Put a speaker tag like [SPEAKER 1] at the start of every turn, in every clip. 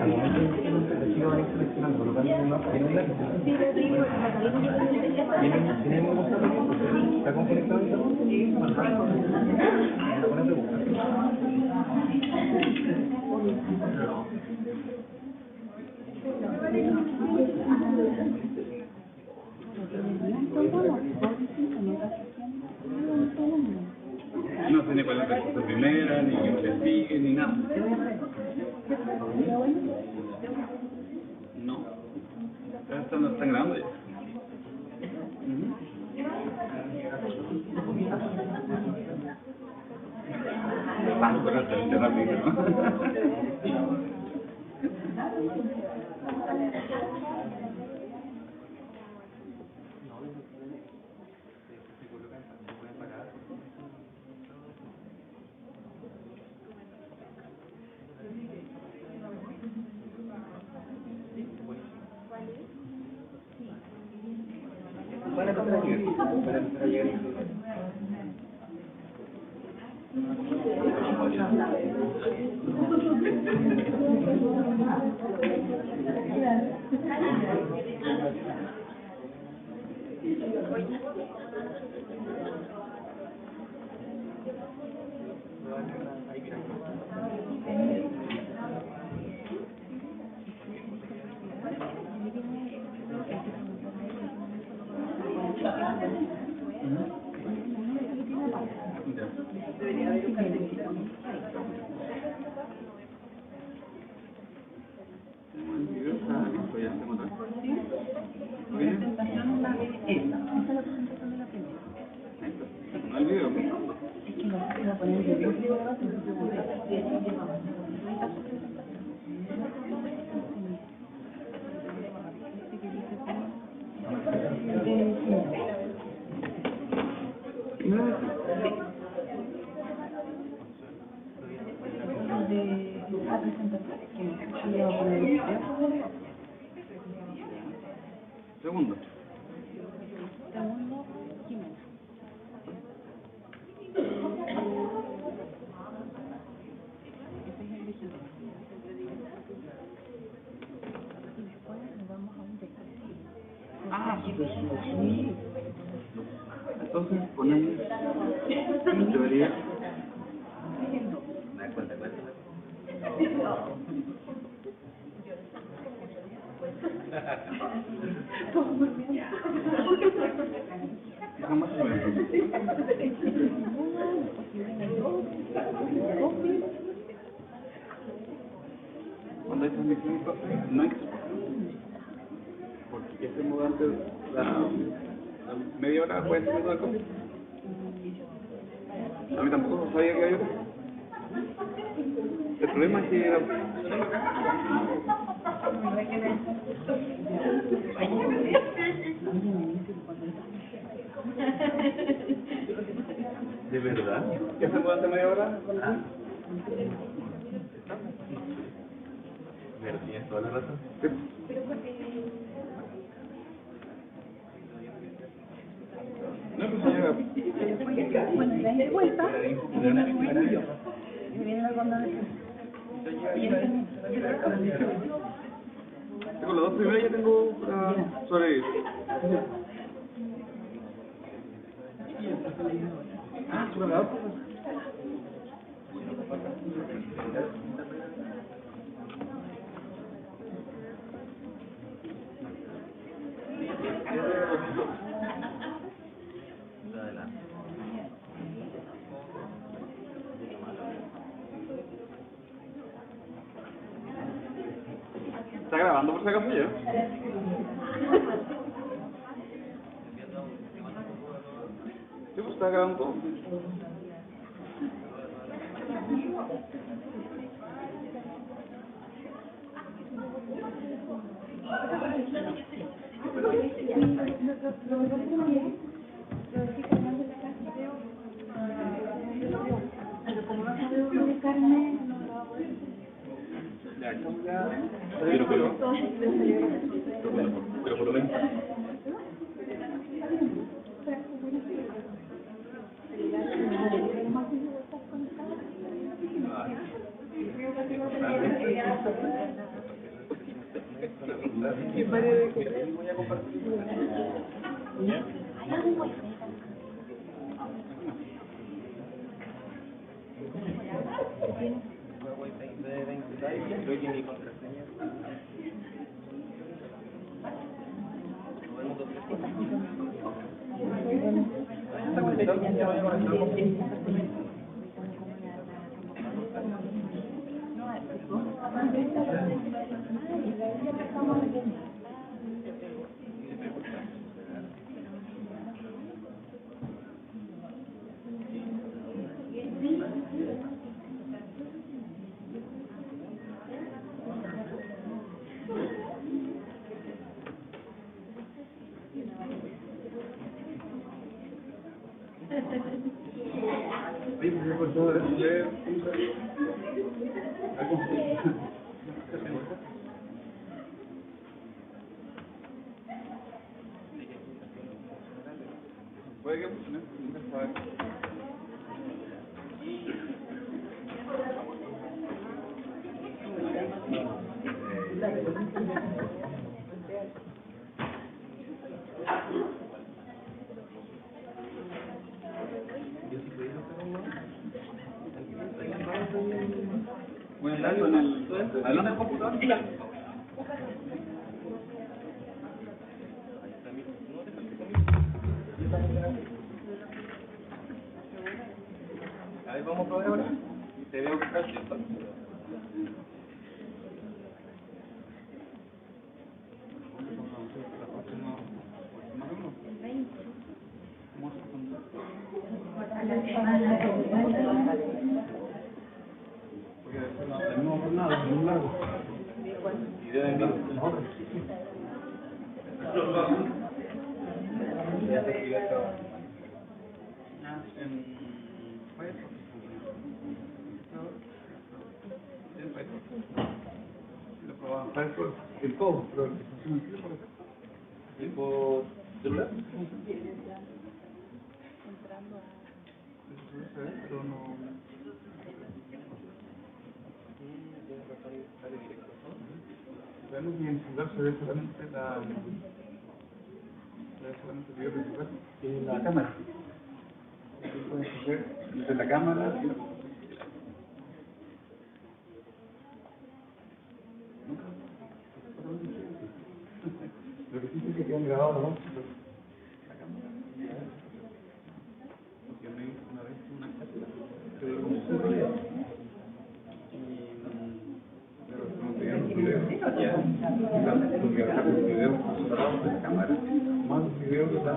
[SPEAKER 1] al momento en que los chicos van a ir seleccionando, colocando un mapa, tienen un lápiz. ¿Tienen un mostrador? ¿Está conectado? Sí. Con eso busca.
[SPEAKER 2] No sé ni cuál es la respuesta primera, ni quién se sigue, ni nada. No. Esto no está grabando ya. Paso por el rápido, ¿no? Para empezar a llegar. Segundo.
[SPEAKER 3] Jimena. Ese es el vigilante. Y después nos vamos a un texto.
[SPEAKER 2] Sí. Entonces, ponemos teoría. Cuenta. Cuando hay transmisión no hay que porque ese mudante la media hora puede ser una cosa. A mí tampoco sabía que había otra. El problema es que ¿de verdad? ¿Qué se mudante media hora? Pero tienes toda la razón. ¿Sí? No, pues llega.
[SPEAKER 3] Bueno, la de vuelta, y viene la ronda de
[SPEAKER 2] Tengo los dos primeros, ya tengo para sobrevivir. Ah, ¿tú me ¿Está grabando por si acaso ya? Sí, pues está grabando todo. Pero por lo menos.
[SPEAKER 1] ¿Qué pared de comer? Voy a compartir. Creo que mi contraseña.
[SPEAKER 2] Puede que funcione, nunca se sabe. Bueno, adelante del computador.
[SPEAKER 1] A ver, vamos a probar ahora. Te veo que estás listo.
[SPEAKER 2] La misma jornada, muy largo.
[SPEAKER 1] Y deben ver nosotros. Ya te escribí esto.
[SPEAKER 2] En Firefox. En Firefox. Lo probaba. Firefox, el code, pero el que funciona en Firefox.
[SPEAKER 1] ¿Tipo celular?
[SPEAKER 2] Pero no.
[SPEAKER 1] Tienes razón, sale directo.
[SPEAKER 2] Sabemos que en el celular se ve solamente la. Se ve solamente el video principal. Y la cámara. Puedes hacer desde la cámara. Lo que sí es que quedan grabados, ¿no? La cámara. Porque me hice una vez una cápsula que duró un día. Pero como te dieron un video, ya. Porque dejar un video grabado de la cámara. Más video de la.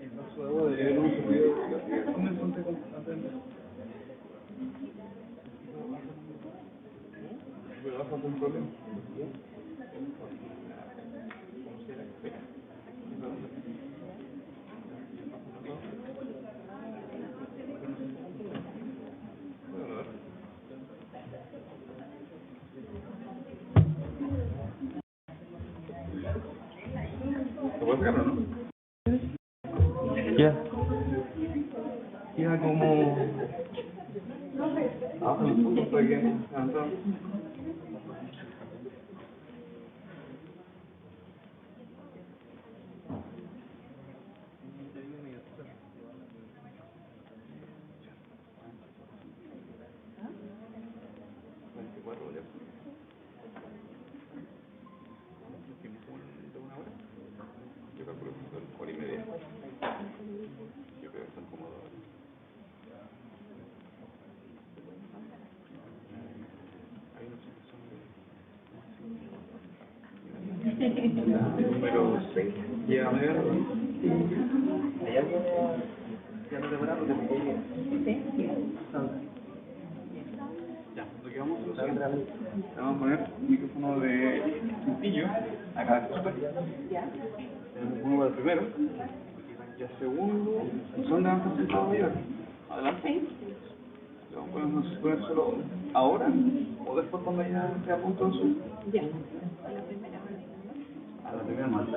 [SPEAKER 2] El vaso de agua de un video. Comenzó antes de. Pero vas a hacer un problema. ¿Te puedes sacarlo, no?
[SPEAKER 1] Ya. Queda como.
[SPEAKER 2] Abajo en el fondo para que avanzado. De una hora. Yo calculo que son hora y media. Yo creo que son como 2 horas. Hay unos que son de. Número 6. Llega a media hora.
[SPEAKER 1] ¿Hay alguien ya no preparado que te llegue?
[SPEAKER 2] Ya, lo que vamos a hacer. Le vamos a poner un micrófono de cintillo acá después. Tenemos uno para el primero. Y el segundo. ¿Dónde van a estar sentados ahí? Adelante. Le vamos a poner solo ahora o después cuando ya esté a punto de subir.
[SPEAKER 3] Ya.
[SPEAKER 2] A la primera más.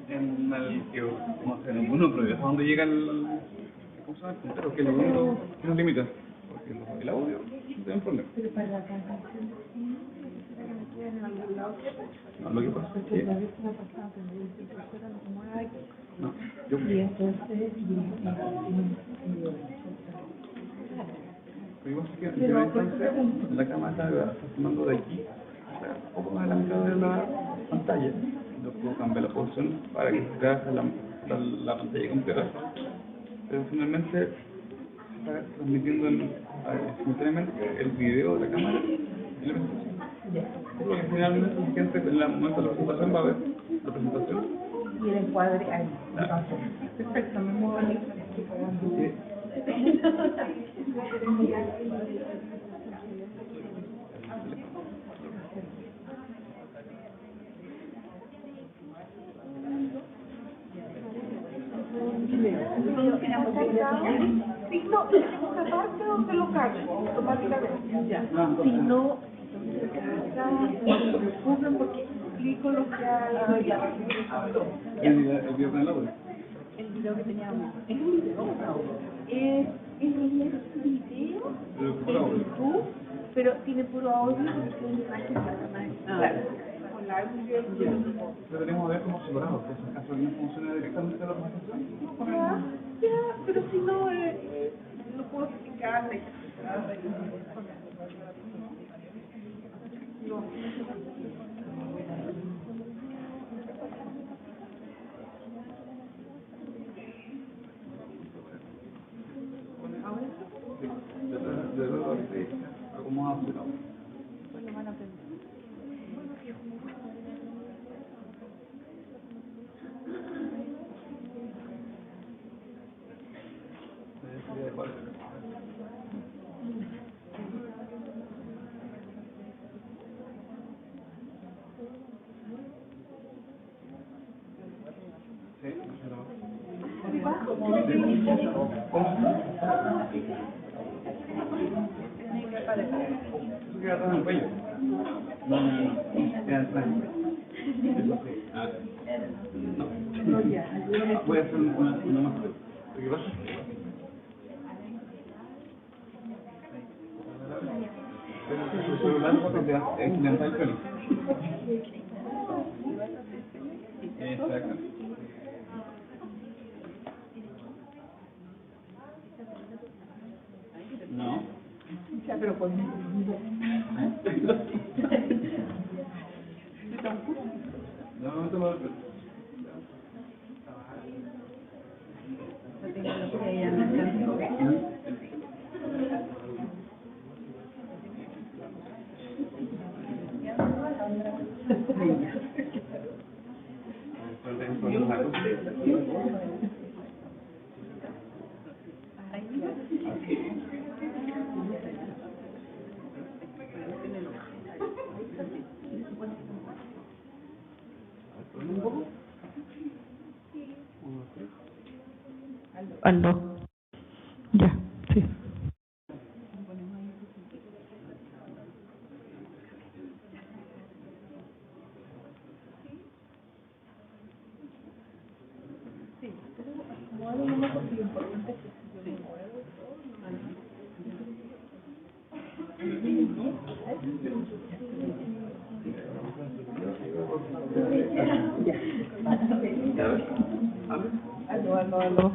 [SPEAKER 2] En el que, no sé, en uno, pero ¿hasta dónde llega el, ¿cómo se llama? El puntero, que es lo único que nos limita, porque el audio no tiene problema.
[SPEAKER 3] Pero para la canción en algún lado.
[SPEAKER 2] No, lo que pasa es que, no, yo,
[SPEAKER 3] Y entonces,
[SPEAKER 2] lo que pasa es que en primera instancia la cámara está filmando de aquí, o sea, un poco más adelantado de la pantalla. Yo puedo cambiar la posición para que se vea la pantalla completa, pero finalmente se está transmitiendo simultáneamente el video de la cámara y la presentación. Por lo que finalmente la gente en el momento de la presentación va a ver la presentación.
[SPEAKER 3] y el encuadre ahí.
[SPEAKER 2] Claro.
[SPEAKER 3] Perfecto, muy bonito. Si no, tenemos que aparte o te lo cargo automáticamente. Si no, me preocupen porque explico lo que hay.
[SPEAKER 2] El video con el audio.
[SPEAKER 3] El video que teníamos. ¿Es un video o un audio? Es un video de YouTube, pero tiene puro audio porque es una imagen claro. Con audio.
[SPEAKER 2] Deberíamos ver cómo separado, que en caso de que no funcione directamente la presentación.
[SPEAKER 3] Ya, pero si no, no puedo explicar. No.
[SPEAKER 2] De luego acomodamos el audio.
[SPEAKER 3] Pues lo van a aprender.
[SPEAKER 2] Sí, ¿eso queda atrás en el cuello? No. Queda atrás. Eso sí. No. Voy a hacer una más. Lo que pasa es que el celular es de el pelo. Exacto. No.
[SPEAKER 3] Ya, pero con
[SPEAKER 2] No, te lo
[SPEAKER 3] la tecnología ya no alcanza.
[SPEAKER 4] Aló. Ya, sí.
[SPEAKER 3] Aló.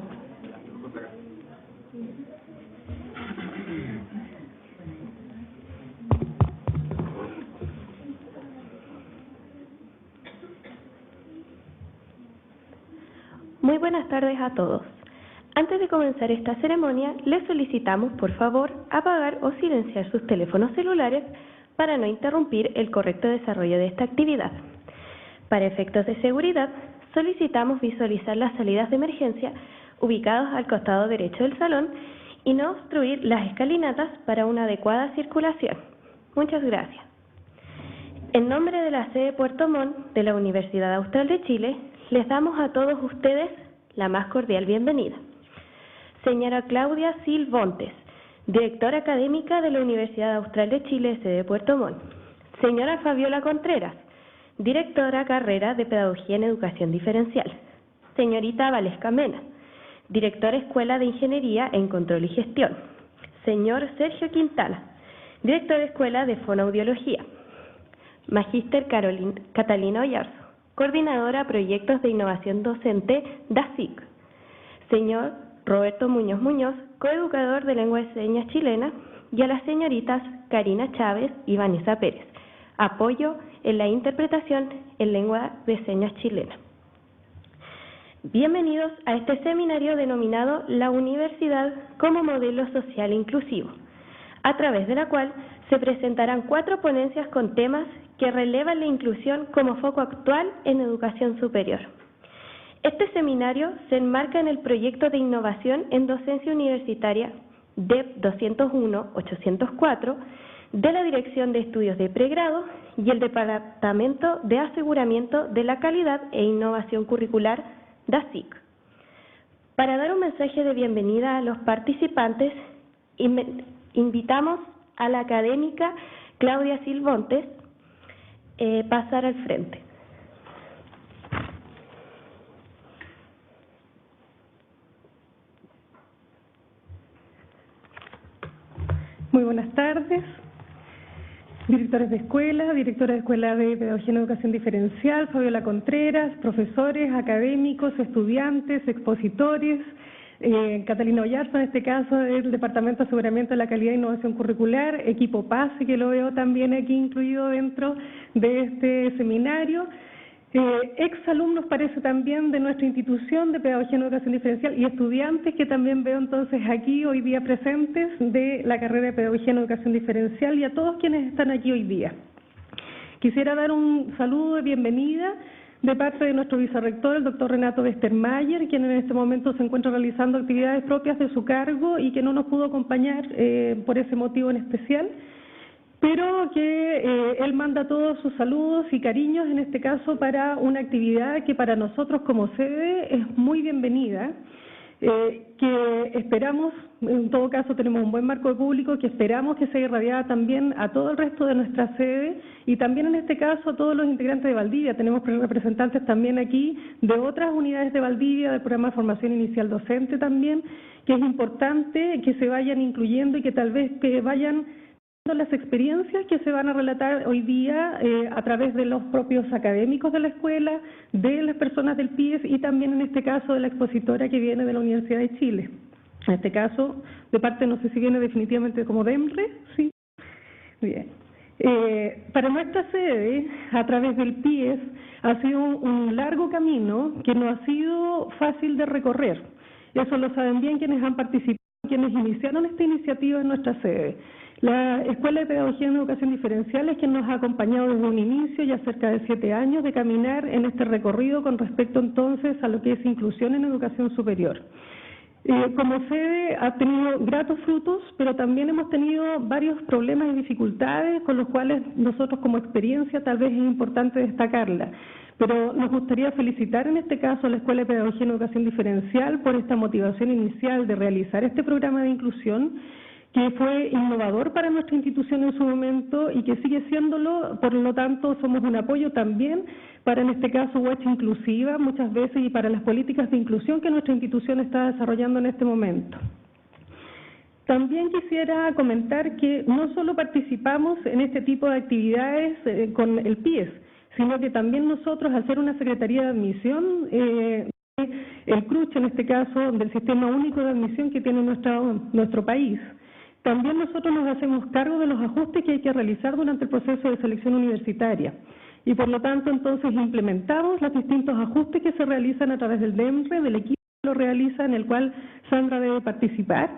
[SPEAKER 4] Muy buenas tardes a todos. Antes de comenzar esta ceremonia, les solicitamos, por favor, apagar o silenciar sus teléfonos celulares para no interrumpir el correcto desarrollo de esta actividad. Para efectos de seguridad, solicitamos visualizar las salidas de emergencia ubicados al costado derecho del salón, y no obstruir las escalinatas para una adecuada circulación. Muchas gracias. En nombre de la sede Puerto Montt de la Universidad Austral de Chile, les damos a todos ustedes la más cordial bienvenida. Señora Claudia Silvontes, directora académica de la Universidad Austral de Chile, sede Puerto Montt. Señora Fabiola Contreras, directora carrera de Pedagogía en Educación Diferencial. Señorita Valesca Mena, directora Escuela de Ingeniería en Control y Gestión. Señor Sergio Quintana, director Escuela de Fonoaudiología. Magíster Catalina Oyarzo, coordinadora Proyectos de Innovación Docente DASIC. Señor Roberto Muñoz Muñoz, coeducador de Lengua de Señas Chilena. Y a las señoritas Karina Chávez y Vanessa Pérez, apoyo en la interpretación en Lengua de Señas Chilena. Bienvenidos a este seminario denominado La Universidad como Modelo Social Inclusivo, a través de la cual se presentarán 4 ponencias con temas que relevan la inclusión como foco actual en educación superior. Este seminario se enmarca en el proyecto de innovación en docencia universitaria DEP 201-804 de la Dirección de Estudios de Pregrado y el Departamento de Aseguramiento de la Calidad e Innovación Curricular DASIC. Para dar un mensaje de bienvenida a los participantes, invitamos a la académica Claudia Silvontes pasar al frente.
[SPEAKER 5] Muy buenas tardes, directores de escuela, directora de Escuela de Pedagogía en Educación Diferencial, Fabiola Contreras, profesores, académicos, estudiantes, expositores, Catalina Oyarzo, en este caso del Departamento de Aseguramiento de la Calidad e Innovación Curricular, equipo PASE, que lo veo también aquí incluido dentro de este seminario, exalumnos parece también de nuestra institución de Pedagogía en Educación Diferencial y estudiantes que también veo entonces aquí hoy día presentes de la carrera de Pedagogía en Educación Diferencial y a todos quienes están aquí hoy día. Quisiera dar un saludo de bienvenida de parte de nuestro vicerrector, el doctor Renato Westermayer, quien en este momento se encuentra realizando actividades propias de su cargo y que no nos pudo acompañar por ese motivo en especial, pero que él manda todos sus saludos y cariños, en este caso, para una actividad que para nosotros como sede es muy bienvenida, que esperamos, en todo caso tenemos un buen marco de público, que esperamos que sea irradiada también a todo el resto de nuestra sede y también en este caso a todos los integrantes de Valdivia. Tenemos representantes también aquí de otras unidades de Valdivia, del programa de formación inicial docente también, que es importante que se vayan incluyendo y que tal vez que vayan las experiencias que se van a relatar hoy día a través de los propios académicos de la escuela, de las personas del PIES y también en este caso de la expositora que viene de la Universidad de Chile. En este caso, de parte no sé si viene definitivamente como DEMRE, ¿sí? Bien. Para nuestra sede, a través del PIES, ha sido un largo camino que no ha sido fácil de recorrer. Eso lo saben bien quienes han participado, quienes iniciaron esta iniciativa en nuestra sede. La Escuela de Pedagogía en Educación Diferencial es quien nos ha acompañado desde un inicio, ya cerca de 7 años, de caminar en este recorrido con respecto entonces a lo que es inclusión en educación superior. Como sede ha tenido gratos frutos, pero también hemos tenido varios problemas y dificultades con los cuales nosotros como experiencia tal vez es importante destacarla. Pero nos gustaría felicitar en este caso a la Escuela de Pedagogía en Educación Diferencial por esta motivación inicial de realizar este programa de inclusión, que fue innovador para nuestra institución en su momento y que sigue siéndolo, por lo tanto somos un apoyo también para en este caso UH Inclusiva muchas veces y para las políticas de inclusión que nuestra institución está desarrollando en este momento. También quisiera comentar que no solo participamos en este tipo de actividades con el PIES, sino que también nosotros, al ser una Secretaría de Admisión, el CRUCH en este caso, del Sistema Único de Admisión que tiene nuestro país, también nosotros nos hacemos cargo de los ajustes que hay que realizar durante el proceso de selección universitaria. Y por lo tanto, entonces, implementamos los distintos ajustes que se realizan a través del DEMRE, del equipo que lo realiza, en el cual Sandra debe participar,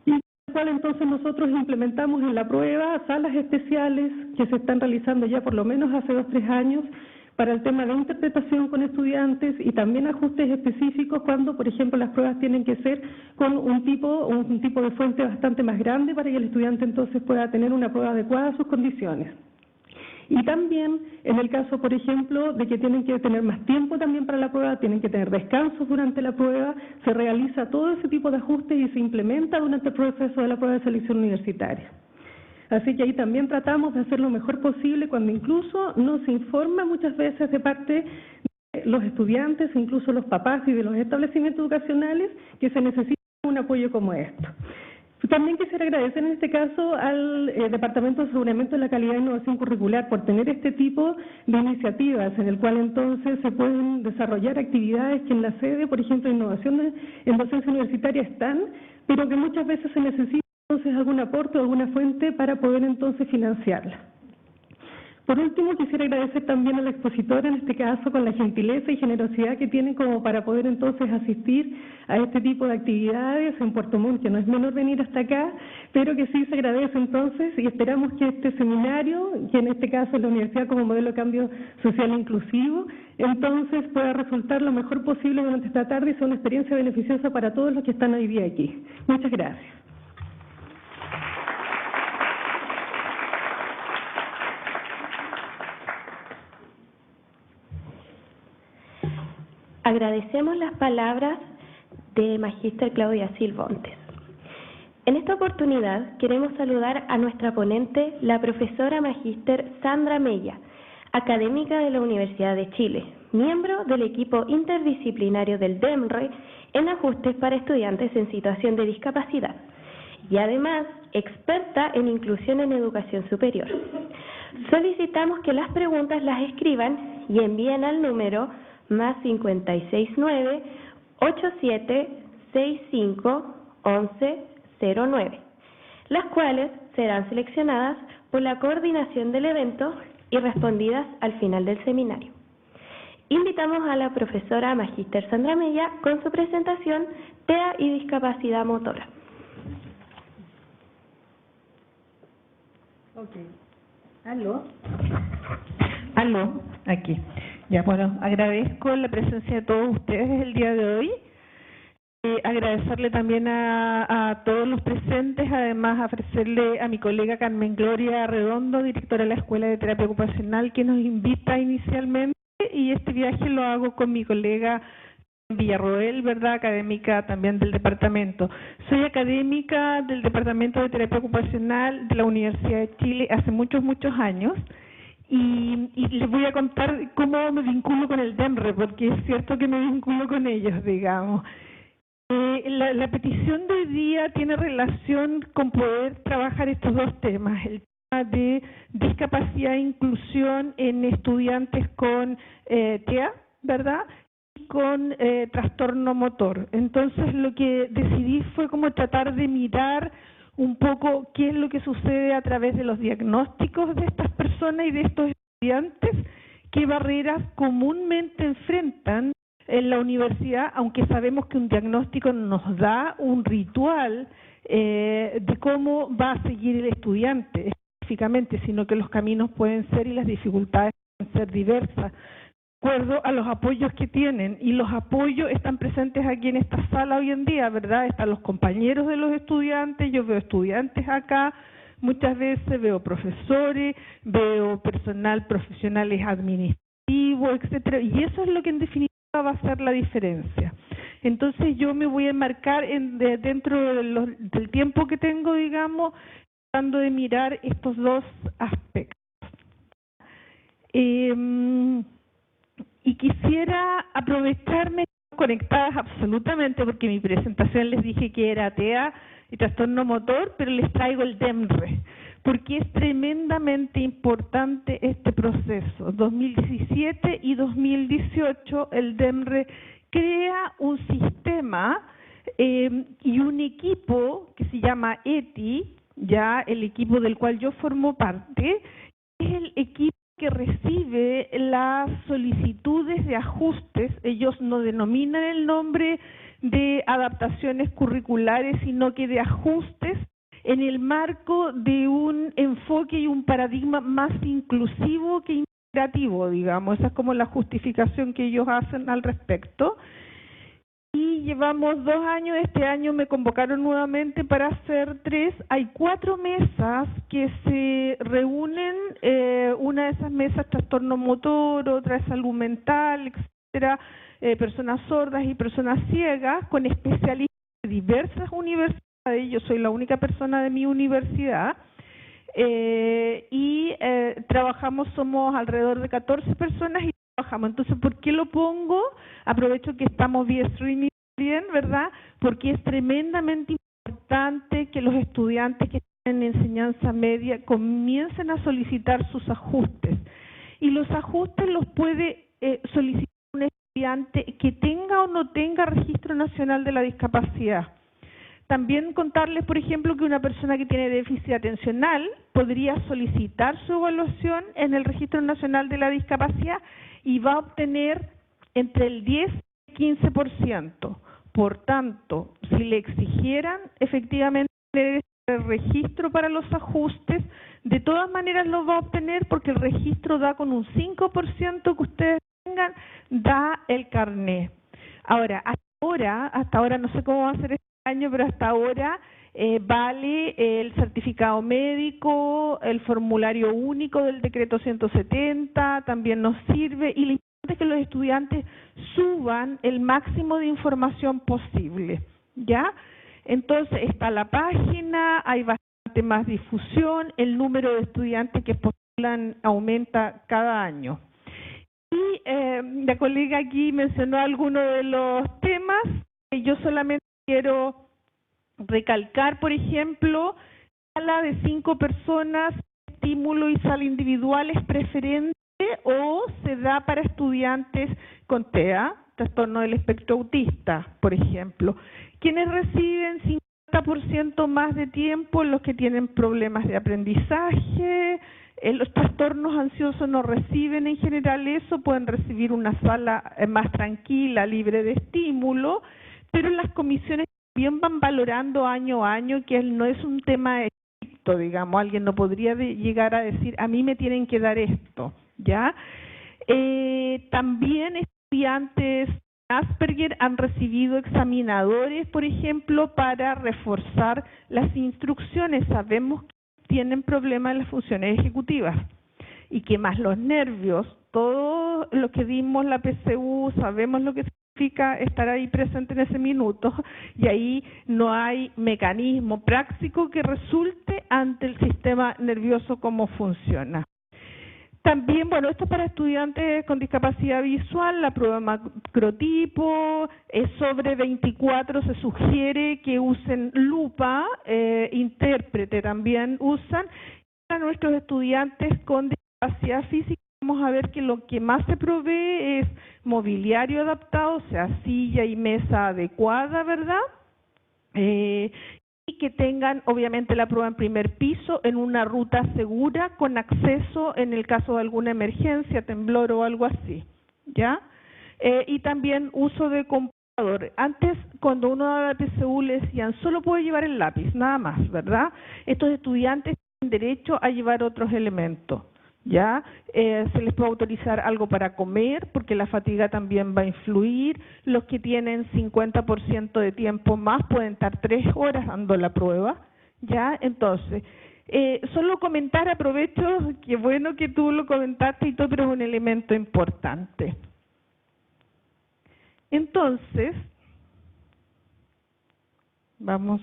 [SPEAKER 5] y en el cual entonces nosotros implementamos en la prueba salas especiales que se están realizando ya por lo menos hace 2 o 3 años, para el tema de interpretación con estudiantes y también ajustes específicos cuando, por ejemplo, las pruebas tienen que ser con un tipo de fuente bastante más grande para que el estudiante entonces pueda tener una prueba adecuada a sus condiciones. Y también en el caso, por ejemplo, de que tienen que tener más tiempo también para la prueba, tienen que tener descansos durante la prueba, se realiza todo ese tipo de ajustes y se implementa durante el proceso de la prueba de selección universitaria. Así que ahí también tratamos de hacer lo mejor posible cuando incluso nos informa muchas veces de parte de los estudiantes, incluso los papás y de los establecimientos educacionales que se necesita un apoyo como esto. También quisiera agradecer en este caso al Departamento de Aseguramiento de la Calidad e Innovación Curricular por tener este tipo de iniciativas en el cual entonces se pueden desarrollar actividades que en la sede, por ejemplo, de innovación en docencia universitaria están, pero que muchas veces se necesita entonces algún aporte o alguna fuente para poder entonces financiarla. Por último, quisiera agradecer también a la expositora, en este caso, con la gentileza y generosidad que tiene como para poder entonces asistir a este tipo de actividades en Puerto Montt, que no es menor venir hasta acá, pero que sí se agradece entonces y esperamos que este seminario, que en este caso es la Universidad como Modelo de Cambio Social Inclusivo, entonces pueda resultar lo mejor posible durante esta tarde y sea una experiencia beneficiosa para todos los que están hoy día aquí. Muchas gracias.
[SPEAKER 4] Agradecemos las palabras de Magíster Claudia Silvontes. En esta oportunidad queremos saludar a nuestra ponente, la profesora Magíster Sandra Mella, académica de la Universidad de Chile, miembro del equipo interdisciplinario del DEMRE en ajustes para estudiantes en situación de discapacidad y además experta en inclusión en educación superior. Solicitamos que las preguntas las escriban y envíen al número más 569-8765-1109, las cuales serán seleccionadas por la coordinación del evento y respondidas al final del seminario. Invitamos a la profesora Magíster Sandra Mella con su presentación TEA y discapacidad motora.
[SPEAKER 6] Aló, aquí. Ya, bueno, agradezco la presencia de todos ustedes el día de hoy. Agradecerle también a todos los presentes, además ofrecerle a mi colega Carmen Gloria Redondo, directora de la Escuela de Terapia Ocupacional, que nos invita inicialmente, y este viaje lo hago con mi colega Villarroel, ¿verdad?, académica también del departamento. Soy académica del Departamento de Terapia Ocupacional de la Universidad de Chile hace muchos años. Y les voy a contar cómo me vinculo con el DEMRE, porque es cierto que me vinculo con ellos, digamos. La petición de hoy día tiene relación con poder trabajar estos dos temas, el tema de discapacidad e inclusión en estudiantes con TEA, ¿verdad?, y con trastorno motor. Entonces lo que decidí fue como tratar de mirar un poco qué es lo que sucede a través de los diagnósticos de estas personas y de estos estudiantes, qué barreras comúnmente enfrentan en la universidad, aunque sabemos que un diagnóstico nos da un ritual de cómo va a seguir el estudiante específicamente, sino que los caminos pueden ser y las dificultades pueden ser diversas, de acuerdo a los apoyos que tienen, y los apoyos están presentes aquí en esta sala hoy en día, ¿verdad? Están los compañeros de los estudiantes, yo veo estudiantes acá, muchas veces veo profesores, veo personal profesionales administrativos, etcétera, y eso es lo que en definitiva va a ser la diferencia. Entonces yo me voy a enmarcar dentro del tiempo que tengo, digamos, tratando de mirar estos dos aspectos. Y quisiera aprovecharme, conectadas absolutamente, porque mi presentación les dije que era TEA y trastorno motor, pero les traigo el DEMRE, porque es tremendamente importante este proceso. 2017 y 2018 el DEMRE crea un sistema y un equipo que se llama ETI, ya el equipo del cual yo formo parte, es el equipo que recibe las solicitudes de ajustes. Ellos no denominan el nombre de adaptaciones curriculares, sino que de ajustes en el marco de un enfoque y un paradigma más inclusivo que creativo, digamos. Esa es como la justificación que ellos hacen al respecto. Y llevamos 2 años, este año me convocaron nuevamente para hacer 3. Hay 4 mesas que se reúnen, una de esas mesas trastorno motor, otra es salud mental, etcétera, personas sordas y personas ciegas, con especialistas de diversas universidades. Yo soy la única persona de mi universidad. Trabajamos, somos alrededor de 14 personas y trabajamos. Entonces, ¿por qué lo pongo? Aprovecho que estamos vía streaming bien, ¿verdad? Porque es tremendamente importante que los estudiantes que están en enseñanza media comiencen a solicitar sus ajustes. Y los ajustes los puede solicitar un estudiante que tenga o no tenga registro nacional de la discapacidad. También contarles, por ejemplo, que una persona que tiene déficit atencional podría solicitar su evaluación en el Registro Nacional de la Discapacidad y va a obtener entre el 10 y el 15%. Por tanto, si le exigieran efectivamente el registro para los ajustes, de todas maneras lo va a obtener porque el registro da con un 5% que ustedes tengan, da el carné. Ahora, hasta ahora no sé cómo va a ser año, pero hasta ahora vale el certificado médico, el formulario único del decreto 170, también nos sirve, y lo importante es que los estudiantes suban el máximo de información posible, ¿ya? Entonces está la página, hay bastante más difusión, el número de estudiantes que postulan aumenta cada año. Y la colega aquí mencionó algunos de los temas, yo solamente quiero recalcar, por ejemplo, sala de 5 personas, estímulo y sala individual es preferente o se da para estudiantes con TEA, trastorno del espectro autista, por ejemplo. Quienes reciben 50% más de tiempo, los que tienen problemas de aprendizaje, los trastornos ansiosos no reciben en general eso, pueden recibir una sala más tranquila, libre de estímulo, pero las comisiones también van valorando año a año, que no es un tema estricto, digamos, alguien no podría llegar a decir, a mí me tienen que dar esto, ¿ya? También estudiantes Asperger han recibido examinadores, por ejemplo, para reforzar las instrucciones. Sabemos que tienen problemas en las funciones ejecutivas y que más los nervios, todo lo que dimos la PSU, sabemos lo que significa estar ahí presente en ese minuto, y ahí no hay mecanismo práctico que resulte ante el sistema nervioso cómo funciona. También, bueno, esto es para estudiantes con discapacidad visual, la prueba macrotipo, sobre 24 se sugiere que usen lupa, intérprete también usan. Para nuestros estudiantes con discapacidad física, vamos a ver que lo que más se provee es mobiliario adaptado, o sea, silla y mesa adecuada, ¿verdad? Y que tengan obviamente la prueba en primer piso en una ruta segura con acceso en el caso de alguna emergencia, temblor o algo así, ¿ya? Y también uso de computador. Antes, cuando uno daba la PSU, le decían, solo puedo llevar el lápiz, nada más, ¿verdad? Estos estudiantes tienen derecho a llevar otros elementos, ¿ya? Se les puede autorizar algo para comer, porque la fatiga también va a influir. Los que tienen 50% de tiempo más pueden estar 3 horas dando la prueba, ¿ya? Entonces, solo comentar, aprovecho, que bueno que tú lo comentaste y todo, pero es un elemento importante. Entonces, vamos...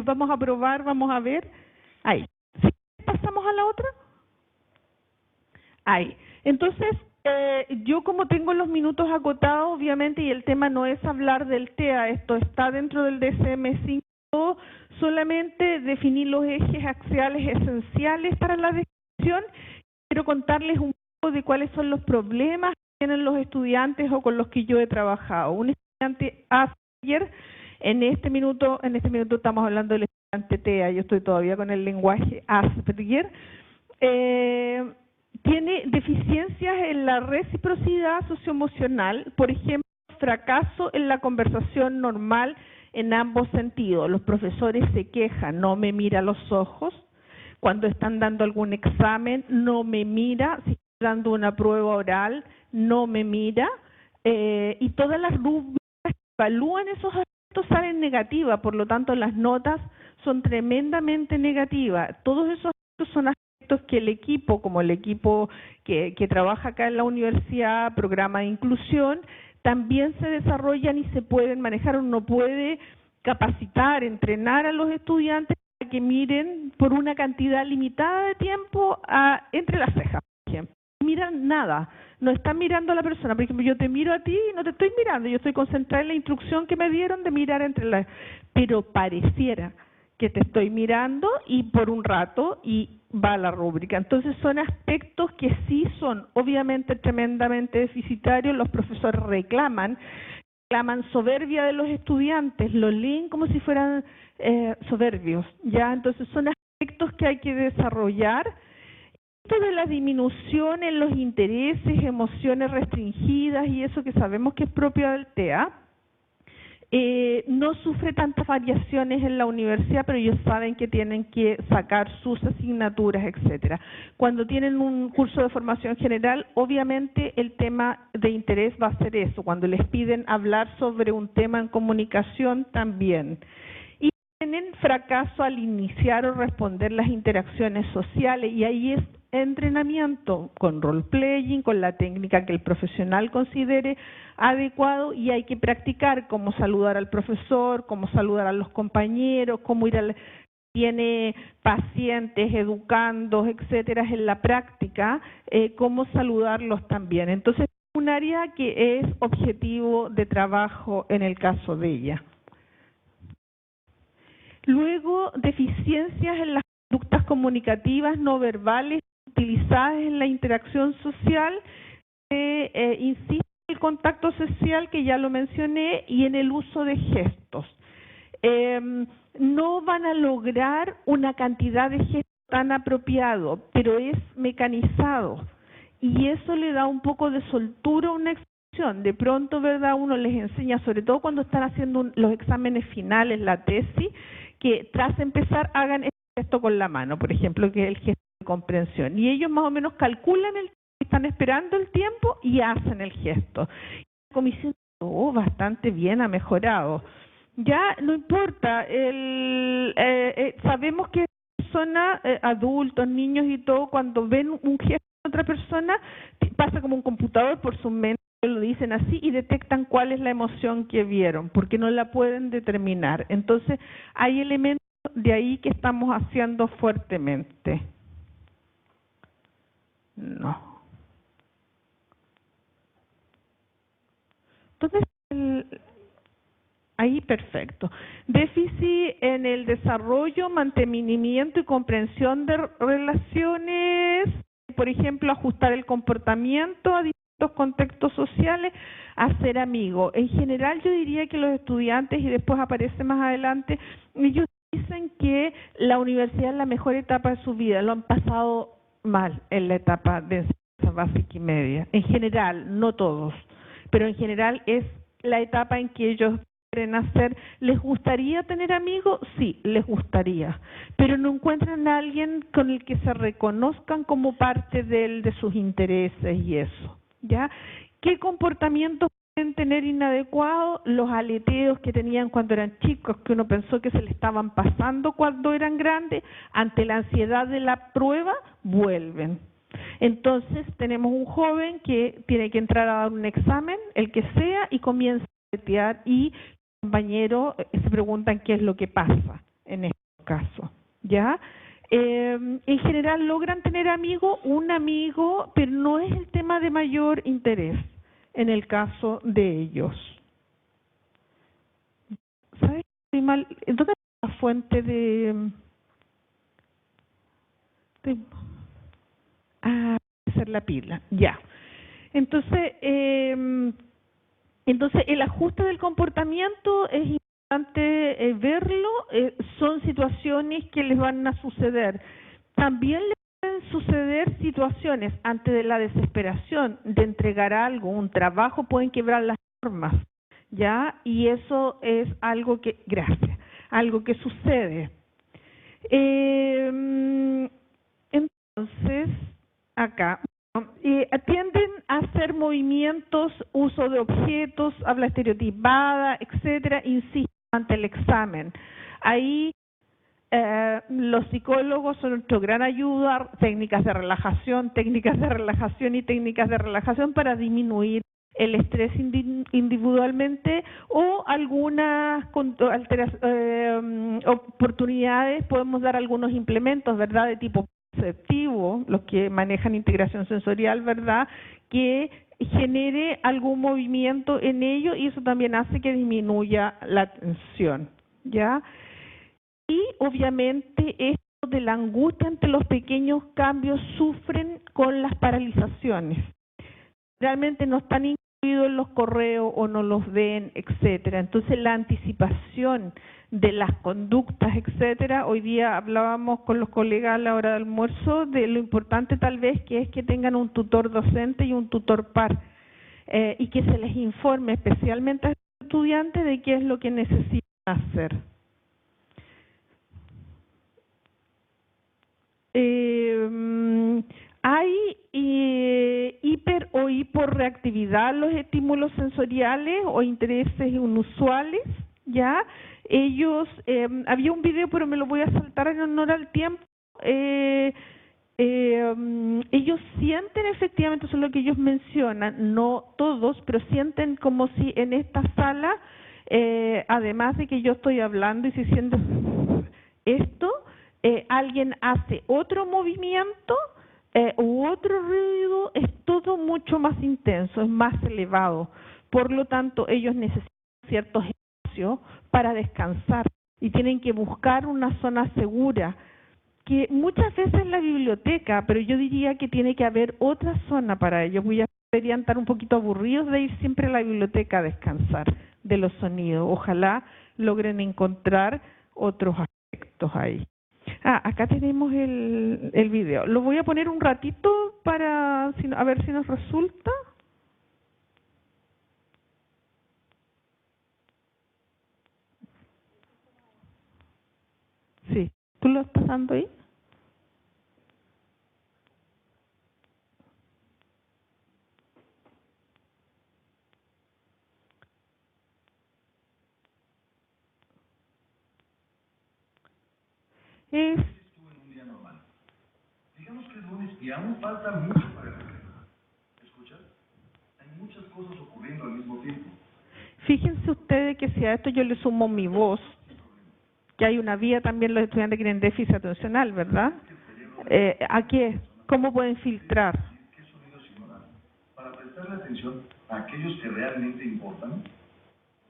[SPEAKER 6] Vamos a probar, vamos a ver. Ahí. ¿Sí? ¿Pasamos a la otra? Ahí. Entonces, yo como tengo los minutos acotados, obviamente, y el tema no es hablar del TEA, esto está dentro del DSM-5, solamente definir los ejes axiales esenciales para la decisión. Quiero contarles un poco de cuáles son los problemas que tienen los estudiantes o con los que yo he trabajado. Un estudiante Asperger, en este minuto estamos hablando del estudiante TEA, yo estoy todavía con el lenguaje Asperger, tiene deficiencias en la reciprocidad socioemocional, por ejemplo, fracaso en la conversación normal en ambos sentidos. Los profesores se quejan, no me mira a los ojos. Cuando están dando algún examen, no me mira. Si estoy dando una prueba oral, no me mira. Y todas las rúbricas que evalúan esos aspectos salen negativas, por lo tanto las notas son tremendamente negativas. Todos esos aspectos son aspectos que el equipo, como el equipo que trabaja acá en la universidad, programa de inclusión, también se desarrollan y se pueden manejar. Uno puede capacitar, entrenar a los estudiantes para que miren por una cantidad limitada de tiempo entre las cejas, por ejemplo. No miran nada, no están mirando a la persona. Por ejemplo, yo te miro a ti y no te estoy mirando, yo estoy concentrada en la instrucción que me dieron de mirar entre las... Pero pareciera que te estoy mirando y por un rato y va la rúbrica. Entonces son aspectos que sí son obviamente tremendamente deficitarios. Los profesores reclaman soberbia de los estudiantes, los leen como si fueran soberbios, ¿ya? Entonces son aspectos que hay que desarrollar. Esto de la disminución en los intereses, emociones restringidas y eso que sabemos que es propio del TEA, no sufre tantas variaciones en la universidad, pero ellos saben que tienen que sacar sus asignaturas, etcétera. Cuando tienen un curso de formación general, obviamente el tema de interés va a ser eso. Cuando les piden hablar sobre un tema en comunicación, también. Y tienen fracaso al iniciar o responder las interacciones sociales, y ahí es entrenamiento con role-playing, con la técnica que el profesional considere adecuado, y hay que practicar cómo saludar al profesor, cómo saludar a los compañeros, cómo ir tiene pacientes, educandos, etcétera, en la práctica, cómo saludarlos también. Entonces, es un área que es objetivo de trabajo en el caso de ella. Luego, deficiencias en las conductas comunicativas no verbales utilizadas en la interacción social, insisto, el contacto social, que ya lo mencioné, y en el uso de gestos. No van a lograr una cantidad de gestos tan apropiado, pero es mecanizado, y eso le da un poco de soltura a una expresión. De pronto, ¿verdad?, uno les enseña, sobre todo cuando están haciendo los exámenes finales, la tesis, que tras empezar hagan el gesto con la mano, por ejemplo, que es el gesto de comprensión, y ellos más o menos calculan están esperando el tiempo y hacen el gesto. La comisión, bastante bien, ha mejorado. Ya no importa, sabemos que personas, adultos, niños y todo, cuando ven un gesto de otra persona, pasa como un computador por su mente, lo dicen así, y detectan cuál es la emoción que vieron, porque no la pueden determinar. Entonces, hay elementos de ahí que estamos haciendo fuertemente. No. Entonces, ahí perfecto. Déficit en el desarrollo, mantenimiento y comprensión de relaciones, por ejemplo, ajustar el comportamiento a distintos contextos sociales, hacer amigos. En general yo diría que los estudiantes, y después aparece más adelante, ellos dicen que la universidad es la mejor etapa de su vida, lo han pasado mal en la etapa de enseñanza básica y media. En general, no todos, pero en general es la etapa en que ellos quieren hacer. ¿Les gustaría tener amigos? Sí, les gustaría, pero no encuentran a alguien con el que se reconozcan como parte de sus intereses y eso, ¿ya? ¿Qué comportamientos pueden tener inadecuados? Los aleteos que tenían cuando eran chicos, que uno pensó que se le estaban pasando cuando eran grandes, ante la ansiedad de la prueba, vuelven. Entonces tenemos un joven que tiene que entrar a dar un examen, el que sea, y comienza a aletear, y los compañeros se preguntan qué es lo que pasa en este caso, ¿ya? En general logran tener amigos, un amigo, pero no es el tema de mayor interés en el caso de ellos. ¿Sabes? Estoy mal. ¿Dónde está la fuente de hacer la pila? Ya. Entonces, el ajuste del comportamiento es importante verlo. Son situaciones que les van a suceder. También les pueden suceder situaciones ante de la desesperación de entregar algo, un trabajo, pueden quebrar las normas, ¿ya? Y eso es algo que, gracias, algo que sucede. Entonces, acá, tienden a hacer movimientos, uso de objetos, habla estereotipada, etcétera, insisto, ante el examen. Ahí los psicólogos son nuestra gran ayuda, técnicas de relajación y técnicas de relajación para disminuir el estrés individualmente o algunas oportunidades, podemos dar algunos implementos, ¿verdad?, de tipo perceptivo, los que manejan integración sensorial, ¿verdad?, que genere algún movimiento en ello y eso también hace que disminuya la tensión, ¿ya? Y obviamente esto de la angustia ante los pequeños cambios sufren con las paralizaciones. Realmente no están incluidos en los correos o no los ven, etcétera. Entonces la anticipación de las conductas, etcétera, hoy día hablábamos con los colegas a la hora de almuerzo de lo importante tal vez que es que tengan un tutor docente y un tutor par y que se les informe especialmente a los estudiantes de qué es lo que necesitan hacer. Hay hiper o hiporreactividad a los estímulos sensoriales o intereses inusuales, ¿ya? Ellos, había un video pero me lo voy a saltar en honor al tiempo, ellos sienten efectivamente, eso es lo que ellos mencionan, no todos, pero sienten como si en esta sala, además de que yo estoy hablando y si siento esto, alguien hace otro movimiento u otro ruido, es todo mucho más intenso, es más elevado. Por lo tanto, ellos necesitan ciertos espacios para descansar y tienen que buscar una zona segura, que muchas veces es la biblioteca, pero yo diría que tiene que haber otra zona para ellos. Deberían estar un poquito aburridos de ir siempre a la biblioteca a descansar de los sonidos. Ojalá logren encontrar otros aspectos ahí. Acá tenemos el video. Lo voy a poner un ratito para a ver si nos resulta. Sí, ¿tú lo estás dando ahí?
[SPEAKER 1] Estuve en un día normal. Digamos que es lunes y aún falta mucho para el recreo. ¿Escuchas? Hay muchas cosas ocurriendo al mismo tiempo.
[SPEAKER 6] Fíjense ustedes que si a esto yo le sumo mi voz, que hay una vía también los estudiantes que tienen déficit atencional, ¿verdad? ¿A qué? ¿Cómo pueden filtrar?
[SPEAKER 1] ¿Qué sonidos ignorar? Para prestarle atención a aquellos que realmente importan.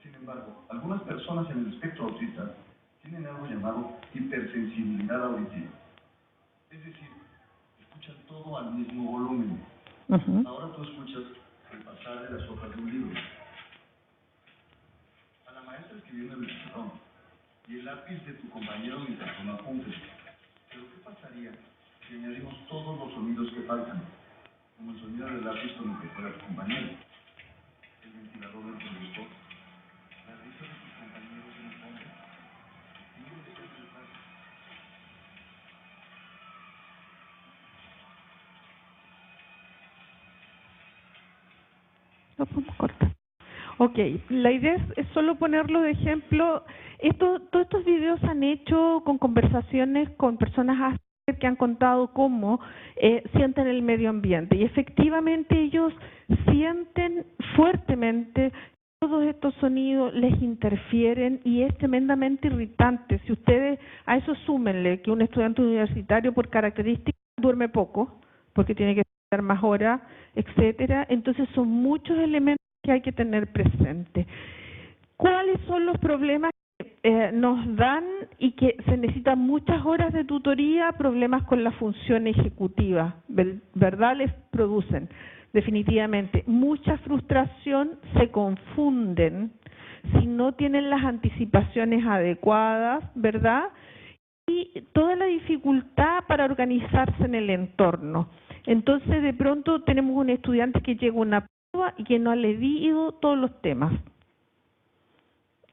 [SPEAKER 1] Sin embargo, algunas personas en el espectro autista tienen algo llamado hipersensibilidad auditiva. Es decir, escuchan todo al mismo volumen. Ahora tú escuchas repasar de las hojas de un libro. A la maestra escribiendo en el pizarrón y el lápiz de tu compañero mientras toma apuntes. Pero ¿qué pasaría si añadimos todos los sonidos que faltan? Como el sonido del lápiz con el que fuera tu compañero, el ventilador del televisor, la risa de tus compañeros en el fondo.
[SPEAKER 6] Lo podemos cortar. Ok, la idea es solo ponerlo de ejemplo. Todos estos videos se han hecho con conversaciones con personas que han contado cómo sienten el medio ambiente y efectivamente ellos sienten fuertemente todos estos sonidos, les interfieren y es tremendamente irritante. Si ustedes a eso súmenle que un estudiante universitario por características duerme poco, porque tiene que estudiar más horas, etcétera, entonces son muchos elementos que hay que tener presente. ¿Cuáles son los problemas que nos dan y que se necesitan muchas horas de tutoría? Problemas con la función ejecutiva, ¿verdad? Les producen definitivamente mucha frustración, se confunden si no tienen las anticipaciones adecuadas, ¿verdad? Y toda la dificultad para organizarse en el entorno. Entonces, de pronto tenemos un estudiante que llega a una prueba y que no ha leído todos los temas.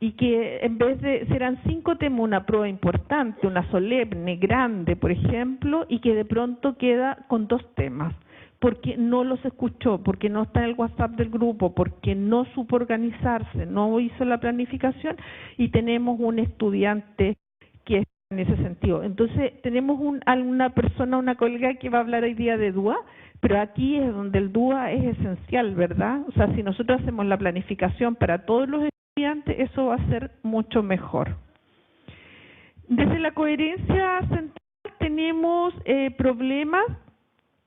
[SPEAKER 6] y que en vez de, serán 5 temas, una prueba importante, una solemne, grande, por ejemplo, y que de pronto queda con 2 temas, porque no los escuchó, porque no está en el WhatsApp del grupo, porque no supo organizarse, no hizo la planificación, y tenemos un estudiante que está en ese sentido. Entonces, tenemos una persona, una colega que va a hablar hoy día de DUA, pero aquí es donde el DUA es esencial, ¿verdad? O sea, si nosotros hacemos la planificación para todos los estudiantes, eso va a ser mucho mejor. Desde la coherencia central tenemos problemas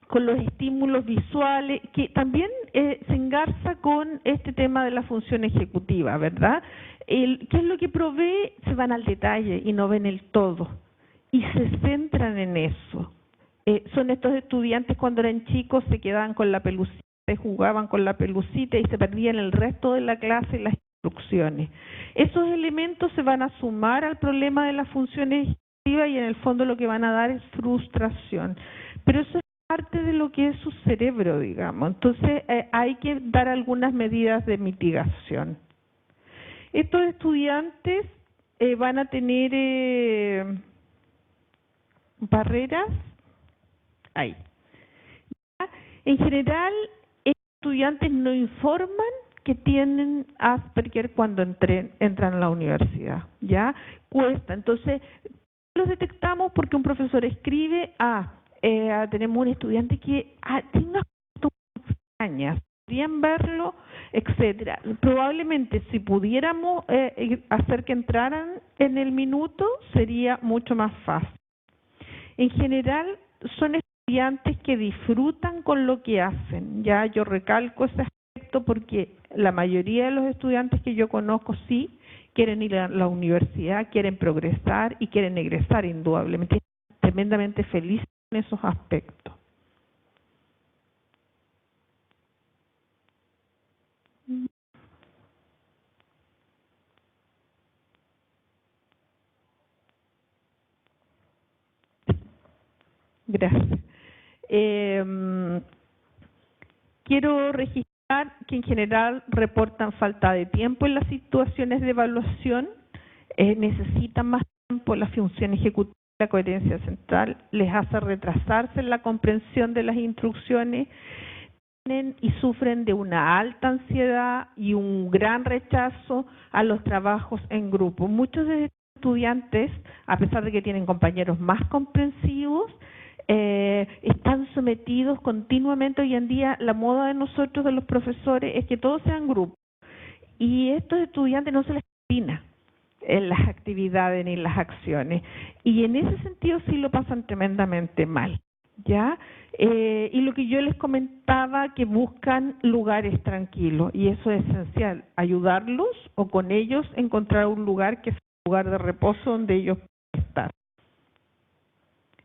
[SPEAKER 6] con los estímulos visuales, que también se engarza con este tema de la función ejecutiva, ¿verdad? ¿Qué es lo que provee? Se van al detalle y no ven el todo, y se centran en eso. Son estos estudiantes cuando eran chicos, se quedaban con la pelucita, jugaban con la pelucita y se perdían el resto de la clase y las instrucciones. Esos elementos se van a sumar al problema de la función ejecutiva y en el fondo lo que van a dar es frustración. Pero eso es parte de lo que es su cerebro, digamos. Entonces hay que dar algunas medidas de mitigación. Estos estudiantes van a tener barreras ahí. En general, estos estudiantes no informan que tienen Asperger cuando entran a la universidad, ¿ya? Cuesta. Entonces, los detectamos porque un profesor escribe, tenemos un estudiante que tiene unas cosas extrañas, podrían verlo, etcétera. Probablemente si pudiéramos hacer que entraran en el minuto, sería mucho más fácil. En general, son estudiantes que disfrutan con lo que hacen. Ya yo recalco ese aspecto porque la mayoría de los estudiantes que yo conozco sí quieren ir a la universidad, quieren progresar y quieren egresar indudablemente. Tremendamente felices en esos aspectos. Gracias. Quiero registrar que en general reportan falta de tiempo en las situaciones de evaluación, necesitan más tiempo, la función ejecutiva, la coherencia central les hace retrasarse en la comprensión de las instrucciones, tienen y sufren de una alta ansiedad y un gran rechazo a los trabajos en grupo. Muchos de estos estudiantes, a pesar de que tienen compañeros más comprensivos, están sometidos continuamente. Hoy en día la moda de nosotros, de los profesores, es que todos sean grupos, y estos estudiantes no se les coordina en las actividades ni en las acciones, y en ese sentido sí lo pasan tremendamente mal, ¿ya? Y lo que yo les comentaba, que buscan lugares tranquilos, y eso es esencial, ayudarlos o con ellos encontrar un lugar que sea un lugar de reposo donde ellos puedan estar.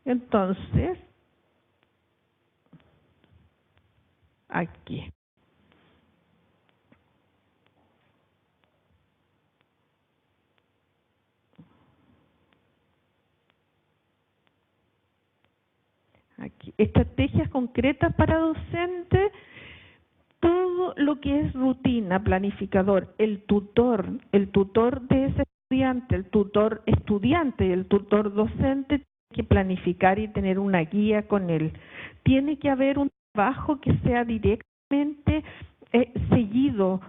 [SPEAKER 6] Entonces, aquí. Aquí. Estrategias concretas para docentes, todo lo que es rutina, planificador, el tutor de ese estudiante, el tutor estudiante y el tutor docente tiene que planificar y tener una guía con él. Tiene que haber un trabajo que sea directamente seguido